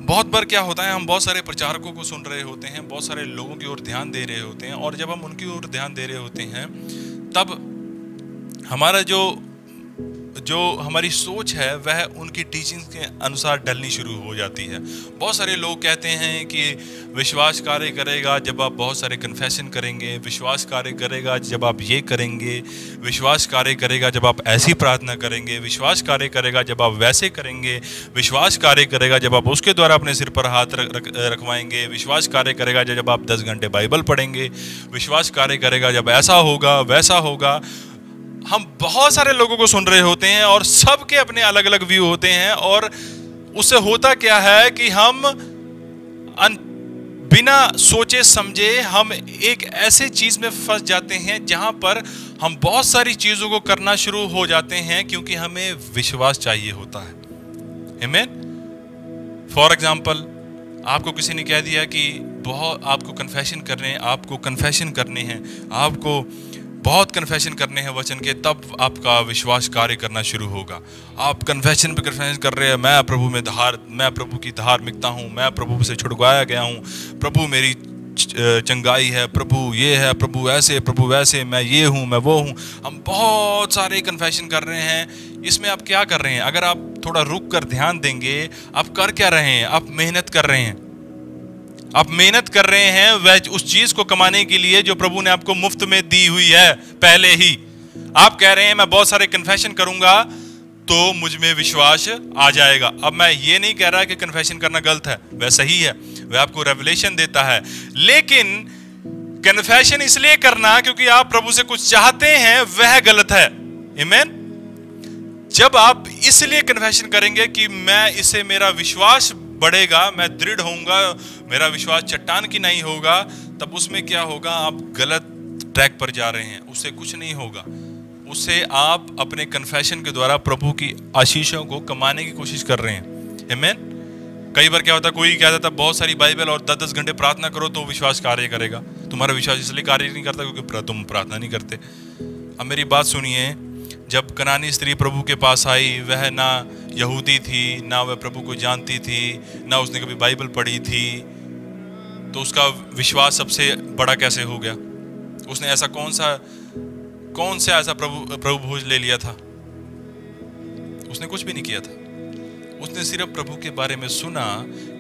बहुत बार क्या होता है, हम बहुत सारे प्रचारकों को सुन रहे होते हैं, बहुत सारे लोगों की ओर ध्यान दे रहे होते हैं, और जब हम उनकी ओर ध्यान दे रहे होते हैं तब हमारा जो हमारी सोच है वह उनकी टीचिंग्स के अनुसार ढलनी शुरू हो जाती है। बहुत सारे लोग कहते हैं कि विश्वास कार्य करेगा जब आप बहुत सारे कन्फेशन करेंगे, विश्वास कार्य करेगा जब आप ये करेंगे, विश्वास कार्य करेगा जब आप ऐसी प्रार्थना करेंगे, विश्वास कार्य करेगा जब आप वैसे करेंगे, विश्वास कार्य करेगा जब आप उसके द्वारा अपने सिर पर हाथ रखवाएंगे, विश्वास कार्य करेगा जब आप 10 घंटे बाइबल पढ़ेंगे, विश्वास कार्य करेगा जब ऐसा होगा वैसा होगा। हम बहुत सारे लोगों को सुन रहे होते हैं और सबके अपने अलग अलग व्यू होते हैं, और उससे होता क्या है कि हम बिना सोचे समझे हम एक ऐसे चीज में फंस जाते हैं जहां पर हम बहुत सारी चीजों को करना शुरू हो जाते हैं क्योंकि हमें विश्वास चाहिए होता है। आमीन। फॉर एग्जाम्पल, आपको किसी ने कह दिया कि आपको कन्फेशन करने हैं, आपको बहुत कन्फेशन करने हैं वचन के, तब आपका विश्वास कार्य करना शुरू होगा। आप कन्फेशन पे कन्फेशन कर रहे हैं, मैं प्रभु की धार्मिकता हूँ, मैं प्रभु से छुड़वाया गया हूँ, प्रभु मेरी चंगाई है, प्रभु ये है, प्रभु ऐसे, प्रभु वैसे, मैं ये हूँ, मैं वो हूँ। हम बहुत सारे कन्फेशन कर रहे हैं। इसमें आप क्या कर रहे हैं? अगर आप थोड़ा रुक कर ध्यान देंगे, आप कर क्या रहे हैं? आप मेहनत कर रहे हैं। आप मेहनत कर रहे हैं वह उस चीज को कमाने के लिए जो प्रभु ने आपको मुफ्त में दी हुई है पहले ही। आप कह रहे हैं मैं बहुत सारे कन्फेशन करूंगा तो मुझ में विश्वास आ जाएगा। अब मैं ये नहीं कह रहा कि कन्फेशन करना गलत है, वह सही है, वह आपको रेवलेशन देता है, लेकिन कन्फेशन इसलिए करना क्योंकि आप प्रभु से कुछ चाहते हैं वह गलत है। आमीन। जब आप इसलिए कन्फेशन करेंगे कि मैं इससे मेरा विश्वास बढ़ेगा, मैं दृढ़ होऊंगा, मेरा विश्वास चट्टान की नहीं होगा, तब उसमें क्या होगा? आप गलत ट्रैक पर जा रहे हैं। उससे कुछ नहीं होगा। उससे आप अपने कन्फेशन के द्वारा प्रभु की आशीषों को कमाने की कोशिश कर रहे हैं। आमीन। कई बार क्या होता है, कोई कहता था बहुत सारी बाइबल और 10-10 घंटे प्रार्थना करो तो विश्वास कार्य करेगा। तुम्हारा विश्वास इसलिए कार्य नहीं करता क्योंकि तुम प्रार्थना नहीं करते। अब मेरी बात सुनिए, जब कनानी स्त्री प्रभु के पास आई, वह ना यहूदी थी, ना वह प्रभु को जानती थी, ना उसने कभी बाइबल पढ़ी थी, तो उसका विश्वास सबसे बड़ा कैसे हो गया? उसने ऐसा कौन सा ऐसा प्रभु भोज ले लिया था? उसने कुछ भी नहीं किया था। उसने सिर्फ प्रभु के बारे में सुना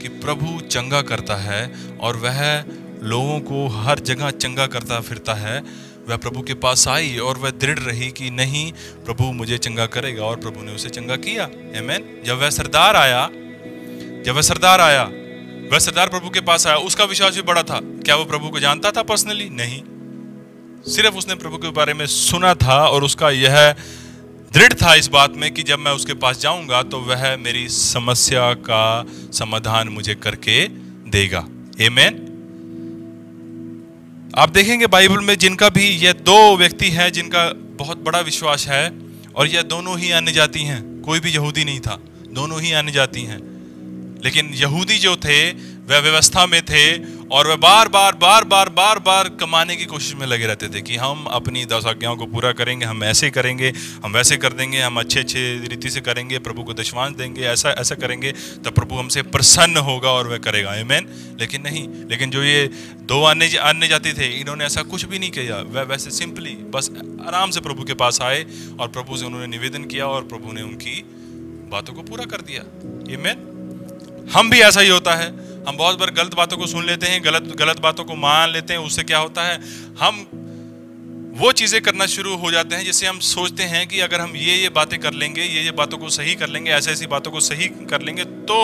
कि प्रभु चंगा करता है और वह लोगों को हर जगह चंगा करता फिरता है। वह प्रभु के पास आई और वह दृढ़ रही कि नहीं, प्रभु मुझे चंगा करेगा, और प्रभु ने उसे चंगा किया। आमीन। जब वह सरदार आया, वह सरदार प्रभु के पास आया, उसका विश्वास भी बड़ा था। क्या वो प्रभु को जानता था पर्सनली? नहीं, सिर्फ उसने प्रभु के बारे में सुना था और उसका यह दृढ़ था इस बात में कि जब मैं उसके पास जाऊंगा तो वह मेरी समस्या का समाधान मुझे करके देगा। आमीन। आप देखेंगे बाइबल में जिनका भी ये 2 व्यक्ति हैं जिनका बहुत बड़ा विश्वास है, और यह दोनों ही अन्य जाति हैं। कोई भी यहूदी नहीं था, दोनों ही अन्य जाति हैं। लेकिन यहूदी जो थे वह व्यवस्था में थे और वह बार बार कमाने की कोशिश में लगे रहते थे कि हम अपनी 10 आज्ञाओं को पूरा करेंगे, हम ऐसे करेंगे, हम वैसे कर देंगे, हम अच्छे रीति से करेंगे, प्रभु को दशमांश देंगे, ऐसा करेंगे तब प्रभु हमसे प्रसन्न होगा और वह करेगा। आमीन। लेकिन नहीं, लेकिन जो ये 2 अन्य जाति थे, इन्होंने ऐसा कुछ भी नहीं किया। वह वैसे सिंपली बस आराम से प्रभु के पास आए और प्रभु से उन्होंने निवेदन किया और प्रभु ने उनकी बातों को पूरा कर दिया। आमीन। हम भी ऐसा ही होता है। हम बहुत बार गलत बातों को सुन लेते हैं, गलत बातों को मान लेते हैं। उससे क्या होता है, हम वो चीज़ें करना शुरू हो जाते हैं जिससे हम सोचते हैं कि अगर हम ये बातें कर लेंगे, ये बातों को सही कर लेंगे, ऐसी बातों को सही कर लेंगे तो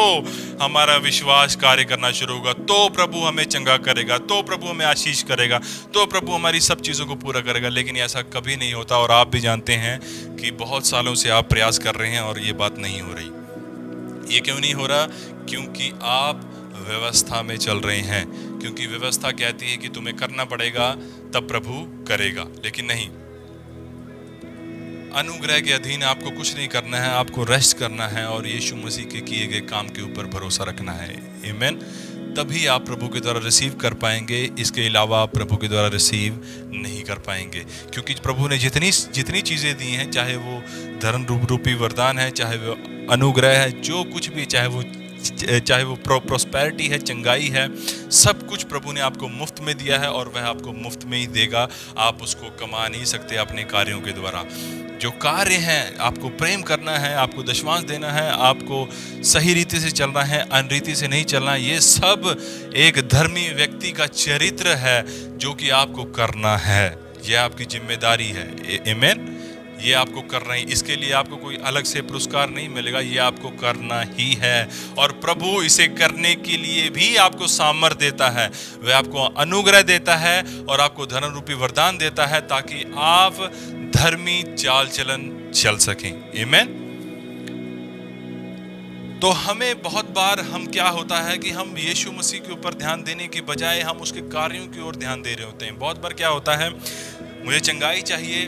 हमारा विश्वास कार्य करना शुरू होगा, तो प्रभु हमें चंगा करेगा, तो प्रभु हमें आशीष करेगा, तो प्रभु हमारी सब चीज़ों को पूरा करेगा। लेकिन ऐसा कभी नहीं होता और आप भी जानते हैं कि बहुत सालों से आप प्रयास कर रहे हैं और ये बात नहीं हो रही। ये क्यों नहीं हो रहा? क्योंकि आप व्यवस्था में चल रहे हैं, क्योंकि व्यवस्था कहती है कि तुम्हें करना पड़ेगा तब प्रभु करेगा। लेकिन नहीं, अनुग्रह के अधीन आपको कुछ नहीं करना है, आपको रेस्ट करना है और यीशु मसीह के किए गए काम के ऊपर भरोसा रखना है। आमीन। तभी आप प्रभु के द्वारा रिसीव कर पाएंगे, इसके अलावा आप प्रभु के द्वारा रिसीव नहीं कर पाएंगे। क्योंकि प्रभु ने जितनी चीज़ें दी हैं, चाहे वो धर्म रूपी वरदान है, चाहे वो अनुग्रह है, जो कुछ भी, चाहे वो प्रोस्पेरिटी है, चंगाई है, सब कुछ प्रभु ने आपको मुफ्त में दिया है और वह आपको मुफ्त में ही देगा। आप उसको कमा नहीं सकते अपने कार्यों के द्वारा। जो कार्य हैं, आपको प्रेम करना है, आपको दशमांश देना है, आपको सही रीति से चलना है, अनरीति से नहीं चलना, ये सब एक धर्मी व्यक्ति का चरित्र है जो कि आपको करना है। यह आपकी जिम्मेदारी है। आमीन। ये आपको करना ही, इसके लिए आपको कोई अलग से पुरस्कार नहीं मिलेगा, ये आपको करना ही है। और प्रभु इसे करने के लिए भी आपको सामर्थ्य देता है, वह आपको अनुग्रह देता है और आपको धर्म रूपी वरदान देता है ताकि आप धर्मी चाल चलन चल सकें। आमीन। तो हमें बहुत बार क्या होता है कि हम यीशु मसीह के ऊपर ध्यान देने की बजाय हम उसके कार्यों की ओर ध्यान दे रहे होते हैं। बहुत बार क्या होता है, मुझे चंगाई चाहिए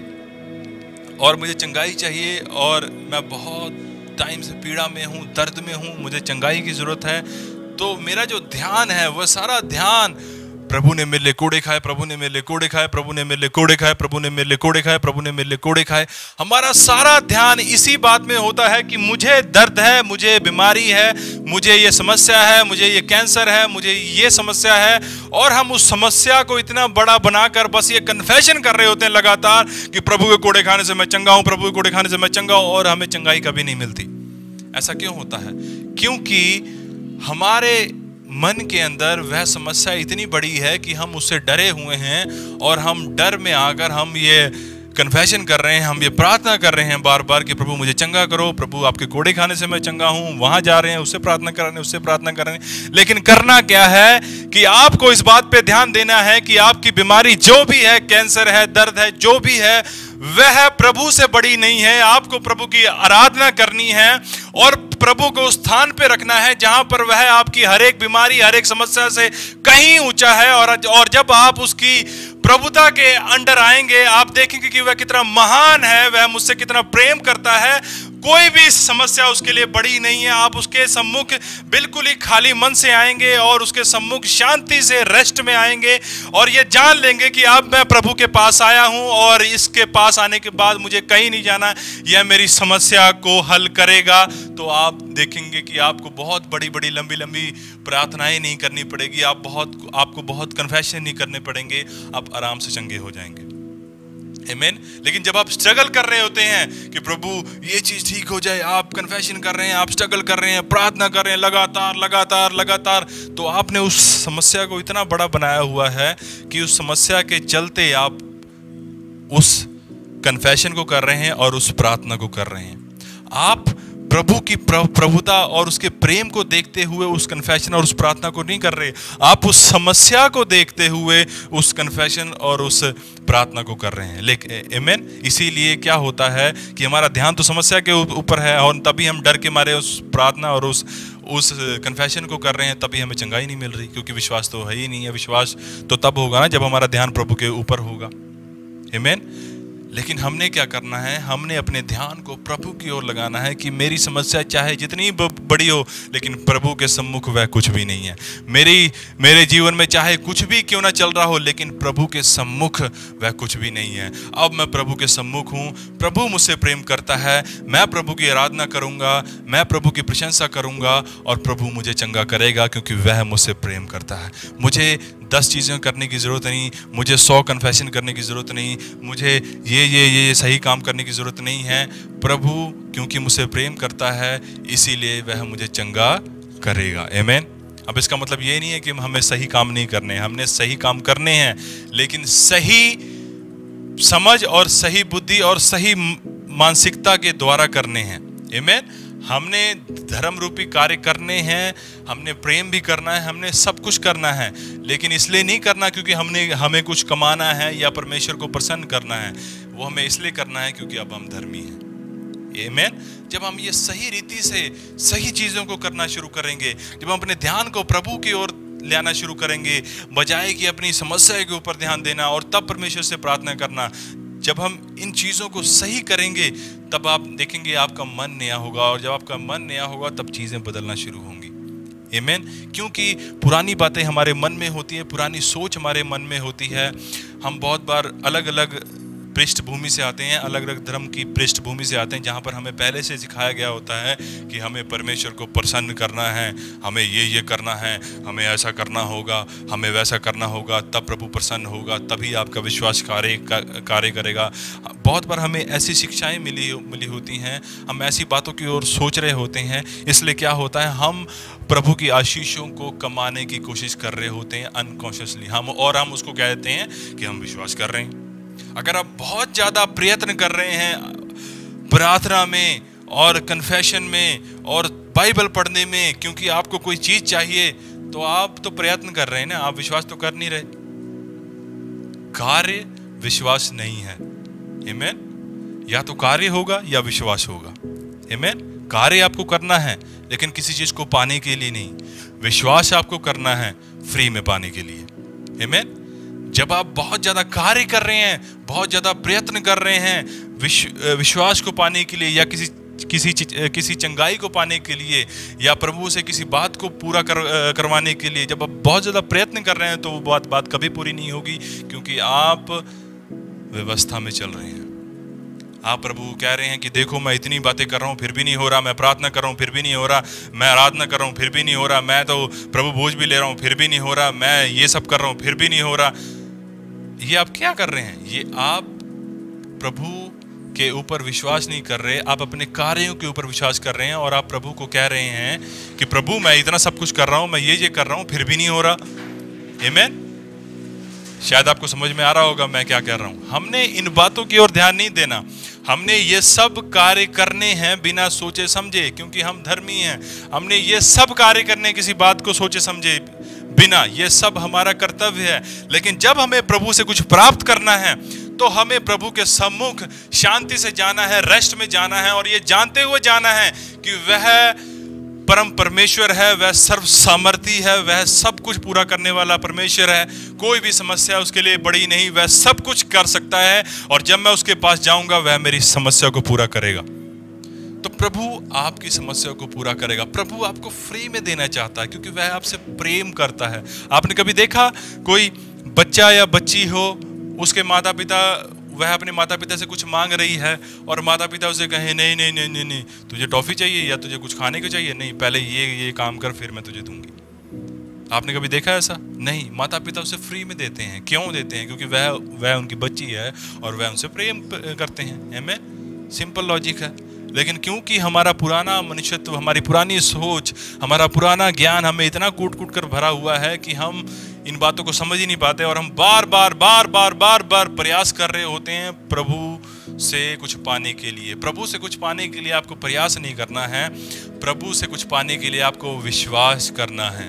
और मैं बहुत टाइम से पीड़ा में हूँ, दर्द में हूँ, मुझे चंगाई की ज़रूरत है। तो मेरा जो ध्यान है वह सारा ध्यान प्रभु ने मेरे लिए कोड़े खाए, प्रभु ने मेरे लिए कोड़े खाए, प्रभु ने मेरे लिए कोड़े खाए, प्रभु ने मेरे लिए कोड़े खाए, प्रभु ने मेरे लिए कोड़े खाए। हमारा सारा ध्यान इसी बात में होता है कि मुझे दर्द है, मुझे बीमारी है, मुझे ये समस्या है, मुझे ये कैंसर है, मुझे ये समस्या है। और हम उस समस्या को इतना बड़ा बनाकर बस ये कन्फेशन कर रहे होते हैं लगातार कि प्रभु के कोड़े खाने से मैं चंगा हूँ, प्रभु के कोड़े खाने से मैं चंगा हूँ, और हमें चंगाई कभी नहीं मिलती। ऐसा क्यों होता है? क्योंकि हमारे मन के अंदर वह समस्या इतनी बड़ी है कि हम उससे डरे हुए हैं और हम डर में आकर हम ये कन्फेशन कर रहे हैं, हम ये प्रार्थना कर रहे हैं बार बार कि प्रभु मुझे चंगा करो, प्रभु आपके कोड़े खाने से मैं चंगा हूं। वहां जा रहे हैं, उससे प्रार्थना कर रहे हैं, उससे प्रार्थना कर रहे हैं। लेकिन करना क्या है कि आपको इस बात पे ध्यान देना है कि आपकी बीमारी जो भी है, कैंसर है, दर्द है, जो भी है, वह प्रभु से बड़ी नहीं है। आपको प्रभु की आराधना करनी है और प्रभु को उस स्थान पे रखना है जहां पर वह आपकी हर एक बीमारी, हर एक समस्या से कहीं ऊंचा है। और जब आप उसकी प्रभुता के अंडर आएंगे, आप देखेंगे कि वह कितना महान है, वह मुझसे कितना प्रेम करता है। कोई भी समस्या उसके लिए बड़ी नहीं है। आप उसके सम्मुख बिल्कुल ही खाली मन से आएंगे और उसके सम्मुख शांति से रेस्ट में आएंगे और ये जान लेंगे कि अब मैं प्रभु के पास आया हूं और इसके पास आने के बाद मुझे कहीं नहीं जाना, यह मेरी समस्या को हल करेगा। तो आप देखेंगे कि आपको बहुत बड़ी बड़ी लंबी लंबी प्रार्थनाएं नहीं करनी पड़ेगी, आपको बहुत कन्फेशन नहीं करने पड़ेंगे, आप आराम से चंगे हो जाएंगे। आमीन। लेकिन जब आप स्ट्रगल कर रहे होते हैं कि प्रभु ये चीज ठीक हो जाए, आप कन्फेशन कर रहे हैं, आप स्ट्रगल कर रहे हैं, प्रार्थना कर रहे हैं लगातार, तो आपने उस समस्या को इतना बड़ा बनाया हुआ है कि उस समस्या के चलते आप उस कन्फेशन को कर रहे हैं और उस प्रार्थना को कर रहे हैं। आप प्रभु की प्रभुता और उसके प्रेम को देखते हुए उस कन्फेशन और उस प्रार्थना को नहीं कर रहे, आप उस समस्या को देखते हुए उस कन्फेशन और उस प्रार्थना को कर रहे हैं। लेकिन आमीन। इसीलिए क्या होता है कि हमारा ध्यान तो समस्या के ऊपर है और तभी हम डर के मारे उस प्रार्थना और उस कन्फेशन को कर रहे हैं, तभी हमें चंगाई नहीं मिल रही, क्योंकि विश्वास तो है ही नहीं है। विश्वास तो तब होगा ना जब हमारा ध्यान प्रभु के ऊपर होगा। आमीन। लेकिन हमने क्या करना है, हमने अपने ध्यान को प्रभु की ओर लगाना है कि मेरी समस्या चाहे जितनी बड़ी हो, लेकिन प्रभु के सम्मुख वह कुछ भी नहीं है। मेरे जीवन में चाहे कुछ भी क्यों ना चल रहा हो, लेकिन प्रभु के सम्मुख वह कुछ भी नहीं है। अब मैं प्रभु के सम्मुख हूँ, प्रभु मुझसे प्रेम करता है, मैं प्रभु की आराधना करूँगा, मैं प्रभु की प्रशंसा करूँगा और प्रभु मुझे चंगा करेगा, क्योंकि वह मुझसे प्रेम करता है। मुझे 10 चीज़ें करने की ज़रूरत नहीं, मुझे 100 कन्फेशन करने की ज़रूरत नहीं, मुझे ये सही काम करने की ज़रूरत नहीं है। प्रभु क्योंकि मुझसे प्रेम करता है, इसीलिए वह मुझे चंगा करेगा। आमीन। अब इसका मतलब ये नहीं है कि हमें सही काम नहीं करने हैं, हमने सही काम करने हैं, लेकिन सही समझ और सही बुद्धि और सही मानसिकता के द्वारा करने हैं। आमीन। हमने धर्म रूपी कार्य करने हैं, हमने प्रेम भी करना है, हमने सब कुछ करना है, लेकिन इसलिए नहीं करना क्योंकि हमें कुछ कमाना है या परमेश्वर को प्रसन्न करना है। वो हमें इसलिए करना है क्योंकि अब हम धर्मी हैं। आमीन। जब हम ये सही रीति से सही चीज़ों को करना शुरू करेंगे, जब हम अपने ध्यान को प्रभु की ओर लेना शुरू करेंगे, बजाय कि अपनी समस्या के ऊपर ध्यान देना और तब परमेश्वर से प्रार्थना करना, जब हम इन चीज़ों को सही करेंगे तब आप देखेंगे आपका मन नया होगा, और जब आपका मन नया होगा तब चीज़ें बदलना शुरू होंगी। आमीन। क्योंकि पुरानी बातें हमारे मन में होती है, पुरानी सोच हमारे मन में होती है। हम बहुत बार अलग अलग पृष्ठभूमि से आते हैं, अलग अलग धर्म की पृष्ठभूमि से आते हैं, जहाँ पर हमें पहले से सिखाया गया होता है कि हमें परमेश्वर को प्रसन्न करना है, हमें ये करना है, हमें ऐसा करना होगा, हमें वैसा करना होगा, तब प्रभु प्रसन्न होगा, तभी आपका विश्वास कार्य करेगा। बहुत बार हमें ऐसी शिक्षाएं मिली होती हैं, हम ऐसी बातों की ओर सोच रहे होते हैं, इसलिए क्या होता है, हम प्रभु की आशीषों को कमाने की कोशिश कर रहे होते हैं अनकॉन्शियसली। हम उसको कह देते हैं कि हम विश्वास कर रहे हैं। अगर आप बहुत ज़्यादा प्रयत्न कर रहे हैं प्रार्थना में और कन्फेशन में और बाइबल पढ़ने में, क्योंकि आपको कोई चीज़ चाहिए, तो आप तो प्रयत्न कर रहे हैं ना, आप विश्वास तो कर नहीं रहे। कार्य विश्वास नहीं है। आमीन। या तो कार्य होगा या विश्वास होगा। आमीन। कार्य आपको करना है लेकिन किसी चीज़ को पाने के लिए नहीं, विश्वास आपको करना है फ्री में पाने के लिए। आमीन। जब आप बहुत ज़्यादा कार्य कर रहे हैं, बहुत ज़्यादा प्रयत्न कर रहे हैं विश्वास को पाने के लिए, या किसी चंगाई को पाने के लिए, या प्रभु से किसी बात को पूरा करवाने के लिए, जब आप बहुत ज़्यादा प्रयत्न कर रहे हैं तो वो बात कभी पूरी नहीं होगी, क्योंकि आप व्यवस्था में चल रहे हैं। आप प्रभु कह रहे हैं कि देखो मैं इतनी बातें कर रहा हूँ फिर भी नहीं हो रहा, मैं प्रार्थना कर रहा हूँ फिर भी नहीं हो रहा, मैं आराधना कर रहा हूँ फिर भी नहीं हो रहा, मैं तो प्रभु भोज भी ले रहा हूँ फिर भी नहीं हो रहा, मैं ये सब कर रहा हूँ फिर भी नहीं हो रहा। ये आप क्या कर रहे हैं? ये आप प्रभु के ऊपर विश्वास नहीं कर रहे, आप अपने कार्यों के ऊपर विश्वास कर रहे हैं, और आप प्रभु को कह रहे हैं कि प्रभु मैं इतना सब कुछ कर रहा हूँ, मैं ये कर रहा हूँ फिर भी नहीं हो रहा। आमीन। शायद आपको समझ में आ रहा होगा मैं क्या कह रहा हूँ। हमने इन बातों की ओर ध्यान नहीं देना, हमने ये सब कार्य करने हैं बिना सोचे समझे, क्योंकि हम धर्मी हैं। हमने ये सब कार्य करने किसी बात को सोचे समझे बिना, ये सब हमारा कर्तव्य है। लेकिन जब हमें प्रभु से कुछ प्राप्त करना है तो हमें प्रभु के सम्मुख शांति से जाना है, रेस्ट में जाना है, और ये जानते हुए जाना है कि वह परम परमेश्वर है, वह सर्व सामर्थी है, वह सब कुछ पूरा करने वाला परमेश्वर है। कोई भी समस्या उसके लिए बड़ी नहीं, वह सब कुछ कर सकता है, और जब मैं उसके पास जाऊंगा वह मेरी समस्या को पूरा करेगा। तो प्रभु आपकी समस्या को पूरा करेगा। प्रभु आपको फ्री में देना चाहता है, क्योंकि वह आपसे प्रेम करता है। आपने कभी देखा कोई बच्चा या बच्ची हो, उसके माता पिता, वह अपने माता पिता से कुछ मांग रही है और माता पिता उसे कहे नहीं नहीं नहीं नहीं नहीं, तुझे टॉफी चाहिए या तुझे कुछ खाने को चाहिए, नहीं पहले ये काम कर फिर मैं तुझे दूंगी। आपने कभी देखा ऐसा? नहीं, माता पिता उसे फ्री में देते हैं। क्यों देते हैं? क्योंकि वह उनकी बच्ची है और वह उनसे प्रेम करते हैं। आमीन। सिंपल लॉजिक है। लेकिन क्योंकि हमारा पुराना मनुष्यत्व, हमारी पुरानी सोच, हमारा पुराना ज्ञान हमें इतना कूट कूट कर भरा हुआ है कि हम इन बातों को समझ ही नहीं पाते, और हम बार बार प्रयास कर रहे होते हैं प्रभु से कुछ पाने के लिए। प्रभु से कुछ पाने के लिए आपको प्रयास नहीं करना है, प्रभु से कुछ पाने के लिए आपको विश्वास करना है।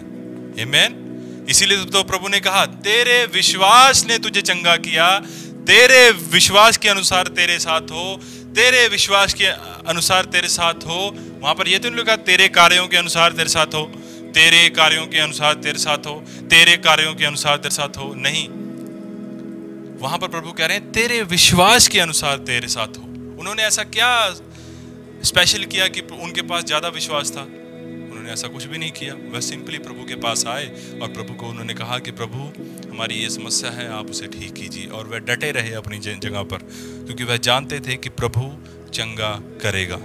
आमीन। इसीलिए तो प्रभु ने कहा तेरे विश्वास ने तुझे चंगा किया, तेरे विश्वास के अनुसार तेरे साथ हो, तेरे विश्वास के अनुसार तेरे साथ हो। वहां पर यह तो नहीं लिखा तेरे कार्यों के अनुसार तेरे साथ हो, तेरे कार्यों के अनुसार तेरे साथ हो, तेरे कार्यों के अनुसार तेरे साथ हो, नहीं। वहां पर प्रभु कह रहे हैं तेरे विश्वास के अनुसार तेरे साथ हो। उन्होंने ऐसा क्या स्पेशल किया कि उनके पास ज्यादा विश्वास था? उन्होंने ऐसा कुछ भी नहीं किया। वह सिंपली प्रभु के पास आए और प्रभु को उन्होंने कहा कि प्रभु हमारी ये समस्या है, आप उसे ठीक कीजिए। और वह डटे रहे अपनी जगह पर, क्योंकि वह जानते थे कि प्रभु चंगा करेगा।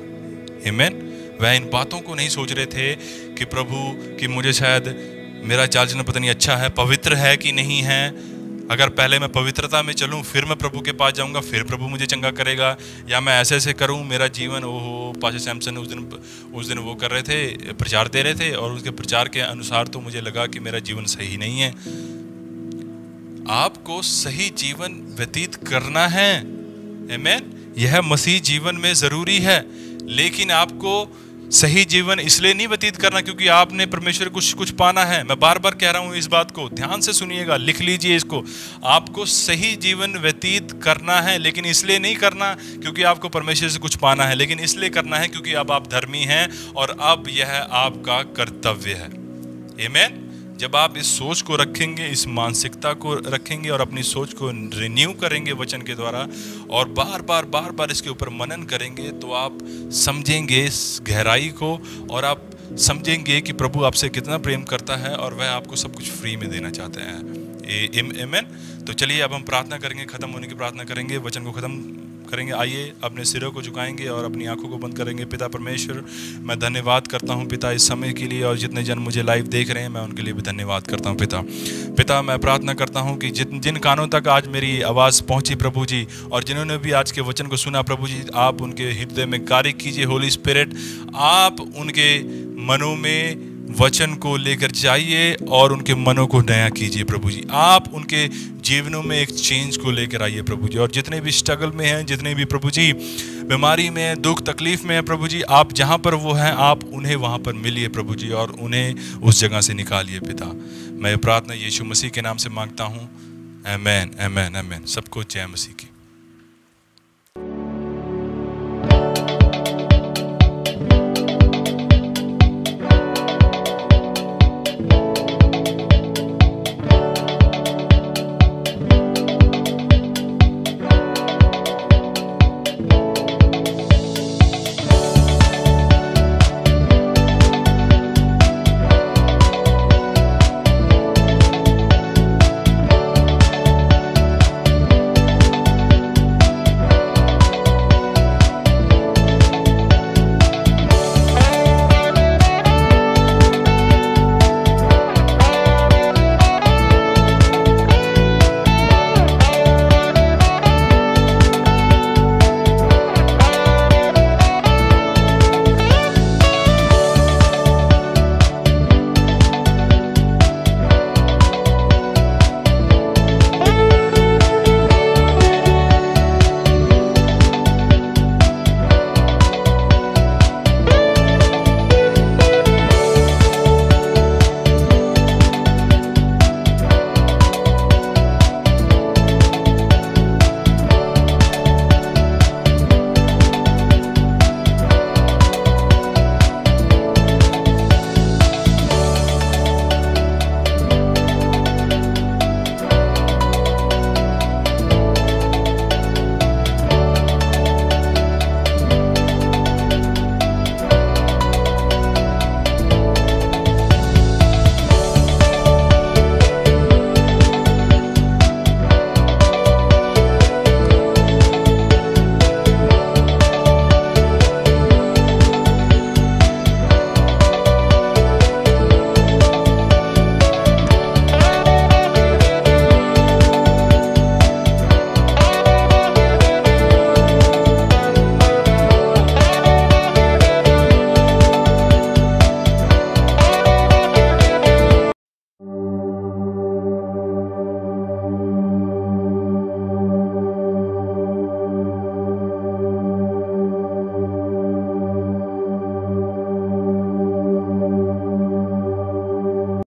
आमीन। वह इन बातों को नहीं सोच रहे थे कि प्रभु कि मुझे शायद मेरा चाल चलन पता नहीं अच्छा है, पवित्र है कि नहीं है, अगर पहले मैं पवित्रता में चलूं फिर मैं प्रभु के पास जाऊंगा, फिर प्रभु मुझे चंगा करेगा, या मैं ऐसे ऐसे करूं मेरा जीवन। ओहो, पास्टर सैमसन उस दिन वो कर रहे थे, प्रचार दे रहे थे, और उसके प्रचार के अनुसार तो मुझे लगा कि मेरा जीवन सही नहीं है। आपको सही जीवन व्यतीत करना है। आमीन। यह मसीह जीवन में जरूरी है, लेकिन आपको सही जीवन इसलिए नहीं व्यतीत करना क्योंकि आपने परमेश्वर को कुछ पाना है। मैं बार बार कह रहा हूं इस बात को, ध्यान से सुनिएगा, लिख लीजिए इसको। आपको सही जीवन व्यतीत करना है, लेकिन इसलिए नहीं करना क्योंकि आपको परमेश्वर से कुछ पाना है, लेकिन इसलिए करना है क्योंकि अब आप धर्मी हैं और अब यह आपका कर्तव्य है। आमीन। जब आप इस सोच को रखेंगे, इस मानसिकता को रखेंगे और अपनी सोच को रिन्यू करेंगे वचन के द्वारा और बार बार इसके ऊपर मनन करेंगे, तो आप समझेंगे इस गहराई को और आप समझेंगे कि प्रभु आपसे कितना प्रेम करता है और वह आपको सब कुछ फ्री में देना चाहते हैं। आमीन। तो चलिए अब हम प्रार्थना करेंगे, खत्म होने की प्रार्थना करेंगे, वचन को खत्म करेंगे। आइए अपने सिरों को झुकाएंगे और अपनी आंखों को बंद करेंगे। पिता परमेश्वर, मैं धन्यवाद करता हूं पिता इस समय के लिए, और जितने जन मुझे लाइव देख रहे हैं मैं उनके लिए भी धन्यवाद करता हूं पिता। मैं प्रार्थना करता हूं कि जिन कानों तक आज मेरी आवाज़ पहुंची प्रभु जी, और जिन्होंने भी आज के वचन को सुना प्रभु जी, आप उनके हृदय में कार्य कीजिए। होली स्पिरिट, आप उनके मनों में वचन को लेकर जाइए और उनके मनों को नया कीजिए प्रभु जी। आप उनके जीवनों में एक चेंज को लेकर आइए प्रभु जी। और जितने भी स्ट्रगल में हैं, जितने भी प्रभु जी बीमारी में, दुख तकलीफ में है प्रभु जी, आप जहाँ पर वो हैं आप उन्हें वहाँ पर मिलिए प्रभु जी और उन्हें उस जगह से निकालिए पिता। मैं प्रार्थना यीशु मसीह के नाम से मांगता हूँ। आमीन आमीन आमीन। सबको जय मसीह की।